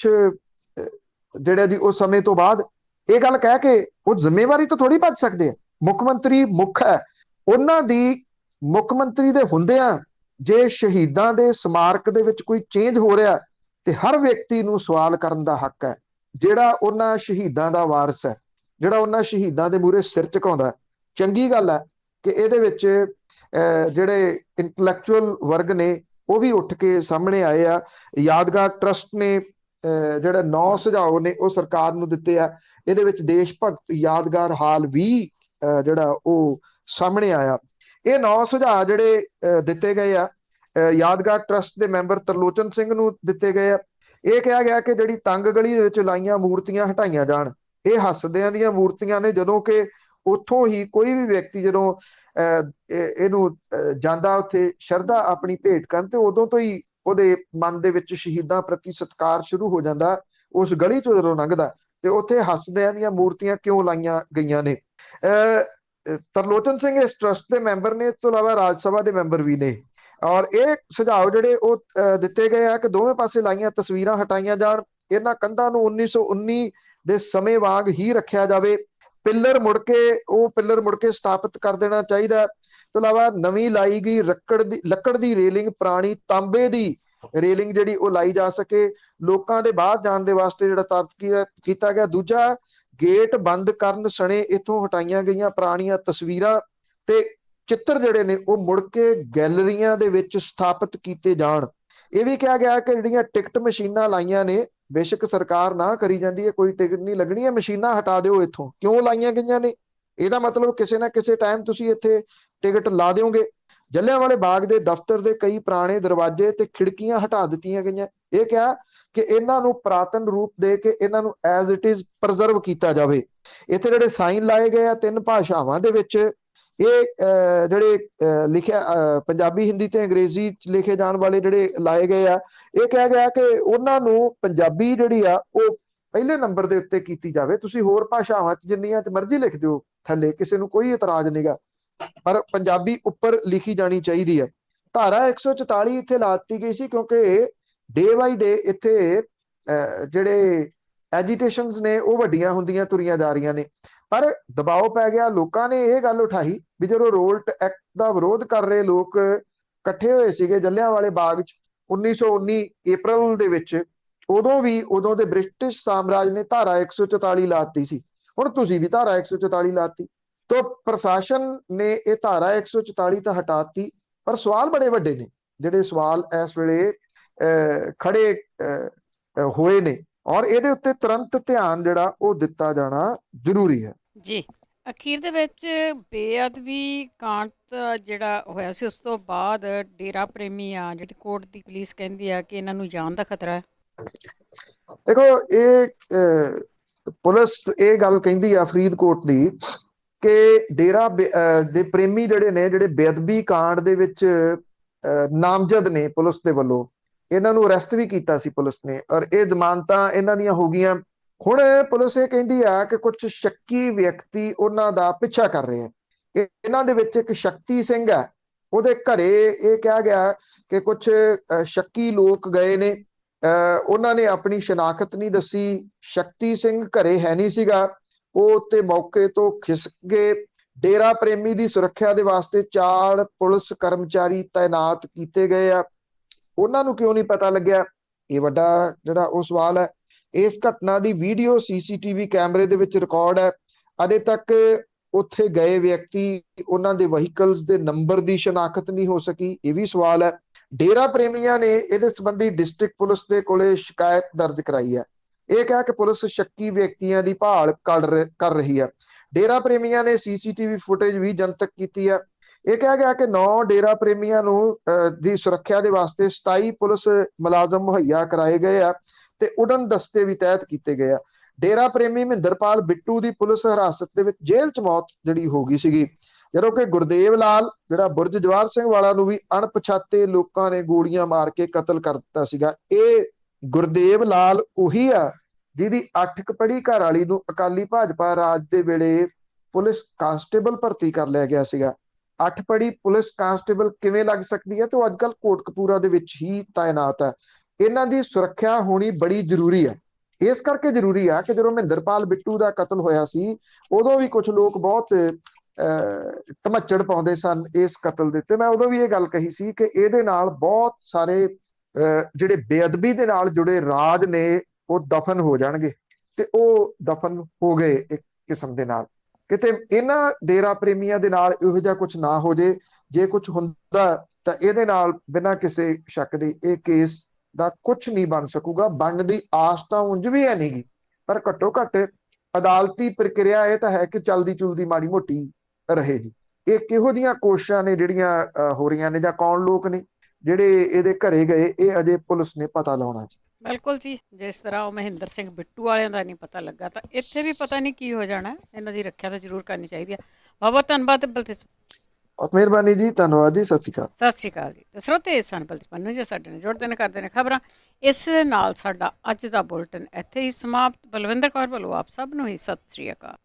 ਜਿਹੜਾ ਜੀ ਉਸ ਸਮੇਂ ਤੋਂ ਬਾਅਦ। ਇਹ ਗੱਲ ਕਹਿ ਕੇ ਉਹ ਜ਼ਿੰਮੇਵਾਰੀ ਤੋਂ ਥੋੜੀ ਭੱਜ ਸਕਦੇ ਆ। ਮੁੱਖ ਮੰਤਰੀ ਮੁੱਖ ਹੈ, ਉਹਨਾਂ ਦੀ ਮੁੱਖ ਮੰਤਰੀ ਦੇ ਹੁੰਦਿਆਂ ਜੇ ਸ਼ਹੀਦਾਂ ਦੇ ਸਮਾਰਕ ਦੇ ਵਿੱਚ ਕੋਈ ਚੇਂਜ ਹੋ ਰਿਹਾ ਤੇ ਹਰ ਵਿਅਕਤੀ ਨੂੰ ਸਵਾਲ ਕਰਨ ਦਾ ਹੱਕ ਹੈ, ਜਿਹੜਾ ਉਹਨਾਂ ਸ਼ਹੀਦਾਂ ਦਾ ਵਾਰਿਸ ਹੈ, ਜਿਹੜਾ ਉਹਨਾਂ ਸ਼ਹੀਦਾਂ ਦੇ ਮੂਹਰੇ ਸਿਰ ਝੁਕਾਉਂਦਾ। ਚੰਗੀ ਗੱਲ ਹੈ ਕਿ ਇਹਦੇ ਵਿੱਚ ਜਿਹੜੇ ਇੰਟੈਲੈਕਚੁਅਲ ਵਰਗ ਨੇ ਉਹ ਵੀ ਉੱਠ ਕੇ ਸਾਹਮਣੇ ਆਏ ਆ। ਯਾਦਗਾਰ ਟਰਸਟ ਨੇ ਜਿਹੜਾ 9 ਸੁਝਾਅ ਨੇ ਉਹ ਸਰਕਾਰ ਨੂੰ ਦਿੱਤੇ ਆ। ਇਹਦੇ ਵਿੱਚ ਦੇਸ਼ ਭਗਤ ਯਾਦਗਾਰ ਹਾਲ ਵੀ ਜਿਹੜਾ ਉਹ ਸਾਹਮਣੇ ਆਇਆ। ਇਹ 9 ਸੁਝਾਅ ਜਿਹੜੇ ਦਿੱਤੇ ਗਏ ਆ ਯਾਦਗਾਰ ਟਰਸਟ ਦੇ ਮੈਂਬਰ ਤਰਲੋਚਨ ਸਿੰਘ ਨੂੰ ਦਿੱਤੇ ਗਏ ਆ। ਇਹ ਕਿਹਾ ਗਿਆ ਕਿ ਜਿਹੜੀ ਤੰਗ ਗਲੀ ਦੇ ਵਿੱਚ ਲਾਈਆਂ ਮੂਰਤੀਆਂ ਹਟਾਈਆਂ ਜਾਣ। ਇਹ ਹੱਸਦਿਆਂ ਦੀਆਂ ਮੂਰਤੀਆਂ ਨੇ, ਜਦੋਂ ਕਿ ਉੱਥੋਂ ਹੀ ਕੋਈ ਵੀ ਵਿਅਕਤੀ ਜਦੋਂ ਇਹਨੂੰ ਜਾਂਦਾ ਉੱਥੇ ਸ਼ਰਧਾ ਆਪਣੀ ਭੇਟ ਕਰਨ, ਤੇ ਉਦੋਂ ਤੋਂ ਹੀ ਉਹਦੇ ਮਨ ਦੇ ਵਿੱਚ ਸ਼ਹੀਦਾਂ ਪ੍ਰਤੀ ਸਤਿਕਾਰ ਸ਼ੁਰੂ ਹੋ ਜਾਂਦਾ। ਉਸ ਗਲੀ ਚੋਂ ਜਦੋਂ ਲੰਘਦਾ ਤੇ ਉੱਥੇ ਹੱਸਦਿਆਂ ਦੀਆਂ ਮੂਰਤੀਆਂ ਕਿਉਂ ਲਾਈਆਂ ਗਈਆਂ ਨੇ। ਤਰਲੋਚਨ ਸਿੰਘ ਇਸ ਟਰਸਟ ਦੇ ਮੈਂਬਰ ਨੇ, ਇਸ ਤੋਂ ਇਲਾਵਾ ਰਾਜ ਸਭਾ ਦੇ ਮੈਂਬਰ ਵੀ ਨੇ। ਔਰ ਇਹ ਸੁਝਾਅ ਜਿਹੜੇ ਉਹ ਦਿੱਤੇ ਗਏ ਆ ਕਿ ਦੋਵੇਂ ਪਾਸੇ ਲਾਈਆਂ ਤਸਵੀਰਾਂ ਹਟਾਈਆਂ ਜਾਣ। ਇਹਨਾਂ ਕੰਧਾਂ ਨੂੰ 1919 ਦੇ ਸਮੇਂ ਵਾਂਗ ਹੀ ਰੱਖਿਆ ਜਾਵੇ। ਪਿੱਲਰ ਮੁੜ ਕੇ ਸਥਾਪਿਤ ਕਰ ਦੇਣਾ ਚਾਹੀਦਾ। ਤੋਂ ਇਲਾਵਾ ਨਵੀਂ ਲਾਈ ਗਈ ਲੱਕੜ ਦੀ ਰੇਲਿੰਗ, ਪੁਰਾਣੀ ਤਾਂਬੇ ਦੀ ਰੇਲਿੰਗ ਜਿਹੜੀ ਉਹ ਲਾਈ ਜਾ ਸਕੇ। ਲੋਕਾਂ ਦੇ ਬਾਹਰ ਜਾਣ ਦੇ ਵਾਸਤੇ ਜਿਹੜਾ ਸਥਾਪਿਤ ਕੀਤਾ ਗਿਆ। ਦੂਜਾ, ਗੇਟ ਬੰਦ ਕਰਨ ਸਣੇ ਇੱਥੋਂ ਹਟਾਈਆਂ ਗਈਆਂ ਪੁਰਾਣੀਆਂ ਤਸਵੀਰਾਂ ਤੇ ਚਿੱਤਰ ਜਿਹੜੇ ਨੇ ਉਹ ਮੁੜ ਕੇ ਗੈਲਰੀਆਂ ਦੇ ਵਿੱਚ ਸਥਾਪਿਤ ਕੀਤੇ ਜਾਣ। ਇਹ ਵੀ ਕਿਹਾ ਗਿਆ ਕਿ ਜਿਹੜੀਆਂ ਟਿਕਟ ਮਸ਼ੀਨਾਂ ਲਾਈਆਂ ਨੇ, ਬੇਸ਼ੱਕ ਸਰਕਾਰ ਨਾ ਕਰੀ ਜਾਂਦੀ ਹੈ, ਕੋਈ ਟਿਕਟ ਨਹੀਂ ਲੱਗਣੀ ਹੈ, ਮਸ਼ੀਨਾਂ ਹਟਾ ਦਿਓ ਇੱਥੋਂ। ਕਿਉਂ ਲਾਈਆਂ ਗਈਆਂ ਨੇ? ਇਹਦਾ ਮਤਲਬ ਕਿਸੇ ਨਾ ਕਿਸੇ ਟਾਈਮ ਤੁਸੀਂ ਇੱਥੇ ਟਿਕਟ ਲਾ ਦਿਓਗੇ। ਜਲਿਆਂਵਾਲੇ ਬਾਗ ਦੇ ਦਫ਼ਤਰ ਦੇ ਕਈ ਪੁਰਾਣੇ ਦਰਵਾਜ਼ੇ ਤੇ ਖਿੜਕੀਆਂ ਹਟਾ ਦਿੱਤੀਆਂ ਗਈਆਂ। ਇਹ ਕਿਹਾ ਕਿ ਇਹਨਾਂ ਨੂੰ ਪੁਰਾਤਨ ਰੂਪ ਦੇ ਕੇ ਇਹਨਾਂ ਨੂੰ ਐਜ਼ ਇਟ ਇਜ਼ ਪ੍ਰਜ਼ਰਵ ਕੀਤਾ ਜਾਵੇ। ਇੱਥੇ ਜਿਹੜੇ ਸਾਈਨ ਲਾਏ ਗਏ ਆ 3 ਭਾਸ਼ਾਵਾਂ ਦੇ ਵਿੱਚ, ਇਹ ਜਿਹੜੇ ਲਿਖਿਆ ਪੰਜਾਬੀ, ਹਿੰਦੀ ਤੇ ਅੰਗਰੇਜ਼ੀ ਚ ਲਿਖੇ ਜਾਣ ਵਾਲੇ ਜਿਹੜੇ ਲਾਏ ਗਏ ਆ, ਇਹ ਕਿਹਾ ਗਿਆ ਕਿ ਉਹਨਾਂ ਨੂੰ ਪੰਜਾਬੀ ਜਿਹੜੀ ਆ ਉਹ ਪਹਿਲੇ ਨੰਬਰ ਦੇ ਉੱਤੇ ਕੀਤੀ ਜਾਵੇ। ਤੁਸੀਂ ਹੋਰ ਭਾਸ਼ਾਵਾਂ ਚ ਜਿੰਨੀਆਂ ਚ ਮਰਜ਼ੀ ਲਿਖ ਦਿਓ ਥੱਲੇ, ਕਿਸੇ ਨੂੰ ਕੋਈ ਇਤਰਾਜ਼ ਨਹੀਂਗਾ, ਪਰ ਪੰਜਾਬੀ ਉੱਪਰ ਲਿਖੀ ਜਾਣੀ ਚਾਹੀਦੀ ਹੈ। ਧਾਰਾ 144 ਇੱਥੇ ਲਾ ਦਿੱਤੀ ਗਈ ਸੀ ਕਿਉਂਕਿ ਡੇ ਬਾਈ ਡੇ ਇੱਥੇ ਜਿਹੜੇ ਐਜੀਟੇਸ਼ਨਸ ਨੇ ਉਹ ਵੱਡੀਆਂ ਹੁੰਦੀਆਂ ਤੁਰੀਆਂ ਜਾ ਰਹੀਆਂ ਨੇ, ਪਰ ਦਬਾਅ ਪੈ ਗਿਆ। ਲੋਕਾਂ ਨੇ ਇਹ ਗੱਲ ਉਠਾਈ ਵੀ ਜਦੋਂ ਰੋਲਟ ਐਕਟ ਦਾ ਵਿਰੋਧ ਕਰ ਰਹੇ ਲੋਕ ਇਕੱਠੇ ਹੋਏ ਸੀਗੇ ਜਲਿਆਂਵਾਲੇ ਬਾਗ 'ਚ 1919 April ਦੇ ਵਿੱਚ, ਉਦੋਂ ਦੇ ਬ੍ਰਿਟਿਸ਼ ਸਾਮਰਾਜ ਨੇ ਧਾਰਾ 144 ਲਾਤੀ ਸੀ। ਹੁਣ ਤੁਸੀਂ ਵੀ ਧਾਰਾ 144 ਲਾਤੀ, ਤਾਂ ਪ੍ਰਸ਼ਾਸਨ ਨੇ ਇਹ ਧਾਰਾ 144 ਤਾਂ ਹਟਾਤੀ, ਪਰ ਸਵਾਲ ਬੜੇ ਵੱਡੇ ਨੇ ਜਿਹੜੇ ਸਵਾਲ ਇਸ ਵੇਲੇ ਖੜੇ ਹੋਏ ਨੇ, ਔਰ ਇਹਦੇ ਉੱਤੇ ਤੁਰੰਤ ਧਿਆਨ ਜਿਹੜਾ ਉਹ ਦਿੱਤਾ ਜਾਣਾ ਜ਼ਰੂਰੀ ਹੈ ਜੀ। ਅਖੀਰ ਦੇ ਵਿੱਚ ਬੇਅਦਬੀ ਕਾਂਡ ਜਿਹੜਾ ਹੋਇਆ ਸੀ, ਉਸ ਤੋਂ ਬਾਅਦ ਡੇਰਾ ਪ੍ਰੇਮੀ ਆ ਜਿਹੜੀ ਕੋਰਟ ਦੀ ਪੁਲਿਸ ਕਹਿੰਦੀ ਆ ਕਿ ਇਹਨਾਂ ਨੂੰ ਜਾਨ ਦਾ ਖਤਰਾ ਹੈ। ਦੇਖੋ, ਇਹ ਪੁਲਿਸ ਇਹ ਗੱਲ ਕਹਿੰਦੀ ਆ ਫਰੀਦਕੋਟ ਦੀ ਕਿ ਡੇਰਾ ਦੇ ਪ੍ਰੇਮੀ ਜਿਹੜੇ ਨੇ, ਜਿਹੜੇ ਬੇਅਦਬੀ ਕਾਂਡ ਦੇ ਵਿੱਚ ਨਾਮਜ਼ਦ ਨੇ ਪੁਲਿਸ ਦੇ ਵੱਲੋਂ, ਇਹਨਾਂ ਨੂੰ ਅਰੈਸਟ ਵੀ ਕੀਤਾ ਸੀ ਪੁਲਿਸ ਨੇ, ਔਰ ਇਹ ਜ਼ਮਾਨਤਾਂ ਇਹਨਾਂ ਦੀਆਂ ਹੋ ਗਈਆਂ। ਹੁਣ ਪੁਲਿਸ ਇਹ ਕਹਿੰਦੀ ਆ ਕਿ ਕੁਝ ਸ਼ੱਕੀ ਵਿਅਕਤੀ ਉਹਨਾਂ ਦਾ ਪਿੱਛਾ ਕਰ ਰਹੇ ਆ। ਇਹਨਾਂ ਦੇ ਵਿੱਚ ਇੱਕ ਸ਼ਕਤੀ ਸਿੰਘ ਹੈ, ਉਹਦੇ ਘਰੇ ਇਹ ਕਿਹਾ ਗਿਆ ਕਿ ਕੁਝ ਸ਼ੱਕੀ ਲੋਕ ਗਏ ਨੇ, ਉਹਨਾਂ ਨੇ ਆਪਣੀ ਸ਼ਨਾਖਤ ਨਹੀਂ ਦੱਸੀ। ਸ਼ਕਤੀ ਸਿੰਘ ਘਰੇ ਹੈ ਨਹੀਂ ਸੀਗਾ, ਉਹ ਤੇ ਮੌਕੇ ਤੋਂ ਖਿਸਕ ਗਏ। ਡੇਰਾ ਪ੍ਰੇਮੀ ਦੀ ਸੁਰੱਖਿਆ ਦੇ ਵਾਸਤੇ 4 ਪੁਲਿਸ ਕਰਮਚਾਰੀ ਤਾਇਨਾਤ ਕੀਤੇ ਗਏ ਆ। ਉਹਨਾਂ ਨੂੰ ਕਿਉਂ ਨਹੀਂ ਪਤਾ ਲੱਗਿਆ, ਇਹ ਵੱਡਾ ਜਿਹੜਾ ਉਹ ਸਵਾਲ ਹੈ। ਇਸ ਘਟਨਾ ਦੀ ਵੀਡੀਓ CCTV ਕੈਮਰੇ ਦੇ ਵਿੱਚ ਰਿਕਾਰਡ ਹੈ। ਅਜੇ ਤੱਕ ਉੱਥੇ ਗਏ ਵਿਅਕਤੀ, ਉਹਨਾਂ ਦੇ ਵਹੀਕਲਸ ਦੇ ਨੰਬਰ ਦੀ ਸ਼ਨਾਖਤ ਨਹੀਂ ਹੋ ਸਕੀ, ਇਹ ਵੀ ਸਵਾਲ ਹੈ। ਡੇਰਾ ਪ੍ਰੇਮੀਆਂ ਨੇ ਇਹਦੇ ਸੰਬੰਧੀ ਡਿਸਟ੍ਰਿਕਟ ਪੁਲਿਸ ਦੇ ਕੋਲੇ ਸ਼ਿਕਾਇਤ ਦਰਜ ਕਰਾਈ ਹੈ। ਇਹ ਕਿਹਾ ਕਿ ਪੁਲਿਸ ਸ਼ੱਕੀ ਵਿਅਕਤੀਆਂ ਦੀ ਭਾਲ ਕਰ ਰਹੀ ਹੈ। ਡੇਰਾ ਪ੍ਰੇਮੀਆਂ ਨੇ CCTV ਫੁਟੇਜ ਵੀ ਜਨਤਕ ਕੀਤੀ ਹੈ। ਇਹ ਕਿਹਾ ਗਿਆ ਕਿ 9 ਡੇਰਾ ਪ੍ਰੇਮੀਆਂ ਨੂੰ ਦੀ ਸੁਰੱਖਿਆ ਦੇ ਵਾਸਤੇ 27 ਪੁਲਿਸ ਮੁਲਾਜ਼ਮ ਮੁਹੱਈਆ ਕਰਾਏ ਗਏ ਆ ਤੇ ਉਡਨ ਦਸਤੇ ਵੀ ਤੈਅਤ ਕੀਤੇ ਗਏ ਆ। ਡੇਰਾ ਪ੍ਰੇਮੀ ਮਹਿੰਦਰਪਾਲ ਬਿੱਟੂ ਦੀ ਪੁਲਿਸ ਹਿਰਾਸਤ ਦੇ ਵਿੱਚ ਜੇਲ੍ਹ 'ਚ ਮੌਤ ਜਿਹੜੀ ਹੋ ਗਈ ਸੀਗੀ, ਜਦੋਂ ਕਿ ਗੁਰਦੇਵ ਲਾਲ ਜਿਹੜਾ ਬੁਰਜ ਜਵਾਹਰ ਸਿੰਘ ਵਾਲਾ ਨੂੰ ਵੀ ਅਣਪਛਾਤੇ ਲੋਕਾਂ ਨੇ ਗੋਲੀਆਂ ਮਾਰ ਕੇ ਕਤਲ ਕਰ ਦਿੱਤਾ ਸੀਗਾ। ਇਹ ਗੁਰਦੇਵ ਲਾਲ ਉਹੀ ਆ ਜਿਹਦੀ 8 ਪੜ੍ਹੀ ਘਰ ਵਾਲੀ ਨੂੰ ਅਕਾਲੀ ਭਾਜਪਾ ਰਾਜ ਦੇ ਵੇਲੇ ਪੁਲਿਸ ਕਾਂਸਟੇਬਲ ਭਰਤੀ ਕਰ ਲਿਆ ਗਿਆ ਸੀਗਾ। 8 ਪੜ੍ਹੀ ਪੁਲਿਸ ਕਾਂਸਟੇਬਲ ਕਿਵੇਂ ਲੱਗ ਸਕਦੀ ਹੈ? ਤੇ ਉਹ ਅੱਜ ਕੱਲ੍ਹ ਕੋਟਕਪੂਰਾ ਦੇ ਵਿੱਚ ਹੀ ਤਾਇਨਾਤ ਹੈ। ਇਹਨਾਂ ਦੀ ਸੁਰੱਖਿਆ ਹੋਣੀ ਬੜੀ ਜ਼ਰੂਰੀ ਹੈ। ਇਸ ਕਰਕੇ ਜ਼ਰੂਰੀ ਆ ਕਿ ਜਦੋਂ ਮਹਿੰਦਰਪਾਲ ਬਿੱਟੂ ਦਾ ਕਤਲ ਹੋਇਆ ਸੀ, ਉਦੋਂ ਵੀ ਕੁਝ ਲੋਕ ਬਹੁਤ ਧਮੱਚੜ ਪਾਉਂਦੇ ਸਨ ਇਸ ਕਤਲ ਦੇ ਉੱਤੇ। ਮੈਂ ਉਦੋਂ ਵੀ ਇਹ ਗੱਲ ਕਹੀ ਸੀ ਕਿ ਇਹਦੇ ਨਾਲ ਬਹੁਤ ਸਾਰੇ ਜਿਹੜੇ ਬੇਅਦਬੀ ਦੇ ਨਾਲ ਜੁੜੇ ਰਾਜ ਨੇ ਉਹ ਦਫਨ ਹੋ ਜਾਣਗੇ, ਤੇ ਉਹ ਦਫਨ ਹੋ ਗਏ ਇੱਕ ਕਿਸਮ ਦੇ ਨਾਲ। ਕਿਤੇ ਇਹਨਾਂ ਡੇਰਾ ਪ੍ਰੇਮੀਆਂ ਦੇ ਨਾਲ ਇਹੋ ਜਿਹਾ ਕੁਝ ਨਾ ਹੋ ਜੇ। ਜੇ ਕੁਝ ਹੁੰਦਾ ਤਾਂ ਇਹਦੇ ਨਾਲ ਬਿਨਾਂ ਕਿਸੇ ਸ਼ੱਕ ਦੇ ਇਹ ਕੇਸ ਦਾ ਕੁਝ ਨਹੀਂ ਬਣ ਸਕੂਗਾ। ਬਣਨ ਦੀ ਆਸ ਤਾਂ ਉਂਝ ਵੀ ਹੈ ਨਹੀਂਗੀ, ਪਰ ਘੱਟੋ ਘੱਟ ਅਦਾਲਤੀ ਪ੍ਰਕਿਰਿਆ ਇਹ ਤਾਂ ਹੈ ਕਿ ਚਲਦੀ ਚੁਲਦੀ ਮਾੜੀ ਮੋਟੀ ਰਹੇ ਜੀ। ਇਹ ਕਿਹੋ ਜਿਹੀਆਂ ਕੋਸ਼ਿਸ਼ਾਂ ਨੇ ਜਿਹੜੀਆਂ ਹੋ ਰਹੀਆਂ ਨੇ, ਜਾਂ ਕੌਣ ਲੋਕ ਨੇ ਜਿਹੜੇ ਇਹਦੇ ਘਰੇ ਗਏ, ਇਹ ਅਜੇ ਪੁਲਿਸ ਨੇ ਪਤਾ ਲਾਉਣਾ ਜੀ। ਬਿਲਕੁਲ ਜੀ, ਜਿਸ ਤਰ੍ਹਾਂ ਉਹ ਮਹਿੰਦਰ ਸਿੰਘ ਬਿੱਟੂ ਵਾਲਿਆਂ ਦਾ ਨਹੀਂ ਪਤਾ ਲੱਗਾ, ਤਾਂ ਇੱਥੇ ਵੀ ਪਤਾ ਨਹੀਂ ਕੀ ਹੋ ਜਾਣਾ। ਇਹਨਾਂ ਦੀ ਰੱਖਿਆ ਤਾਂ ਜ਼ਰੂਰ ਕਰਨੀ ਚਾਹੀਦੀ ਹੈ। ਬਹੁਤ ਬਹੁਤ ਧੰਨਵਾਦ ਬਲਤੇਜ। ਬਹੁਤ ਮਿਹਰਬਾਨੀ ਜੀ, ਧੰਨਵਾਦ ਜੀ, ਸਤਿ ਸ਼੍ਰੀ ਅਕਾਲ। ਸਤਿ ਸ਼੍ਰੀ ਅਕਾਲ ਜੀ। ਤੇ ਸਰੋਤੇ ਸਨ ਬਲਤੇਜ ਪੰਨੂ ਜੀ ਸਾਡੇ ਨਾਲ ਜੁੜਦੇ ਨੇ, ਕਰਦੇ ਨੇ ਖਬਰਾਂ। ਇਸ ਨਾਲ ਸਾਡਾ ਅੱਜ ਦਾ ਬੁਲਟਨ ਇੱਥੇ ਹੀ ਸਮਾਪਤ। ਬਲਵਿੰਦਰ ਕੌਰ ਵੱਲੋਂ ਆਪ ਸਭ ਨੂੰ ਹੀ ਸਤਿ ਸ਼੍ਰੀ ਅਕਾਲ।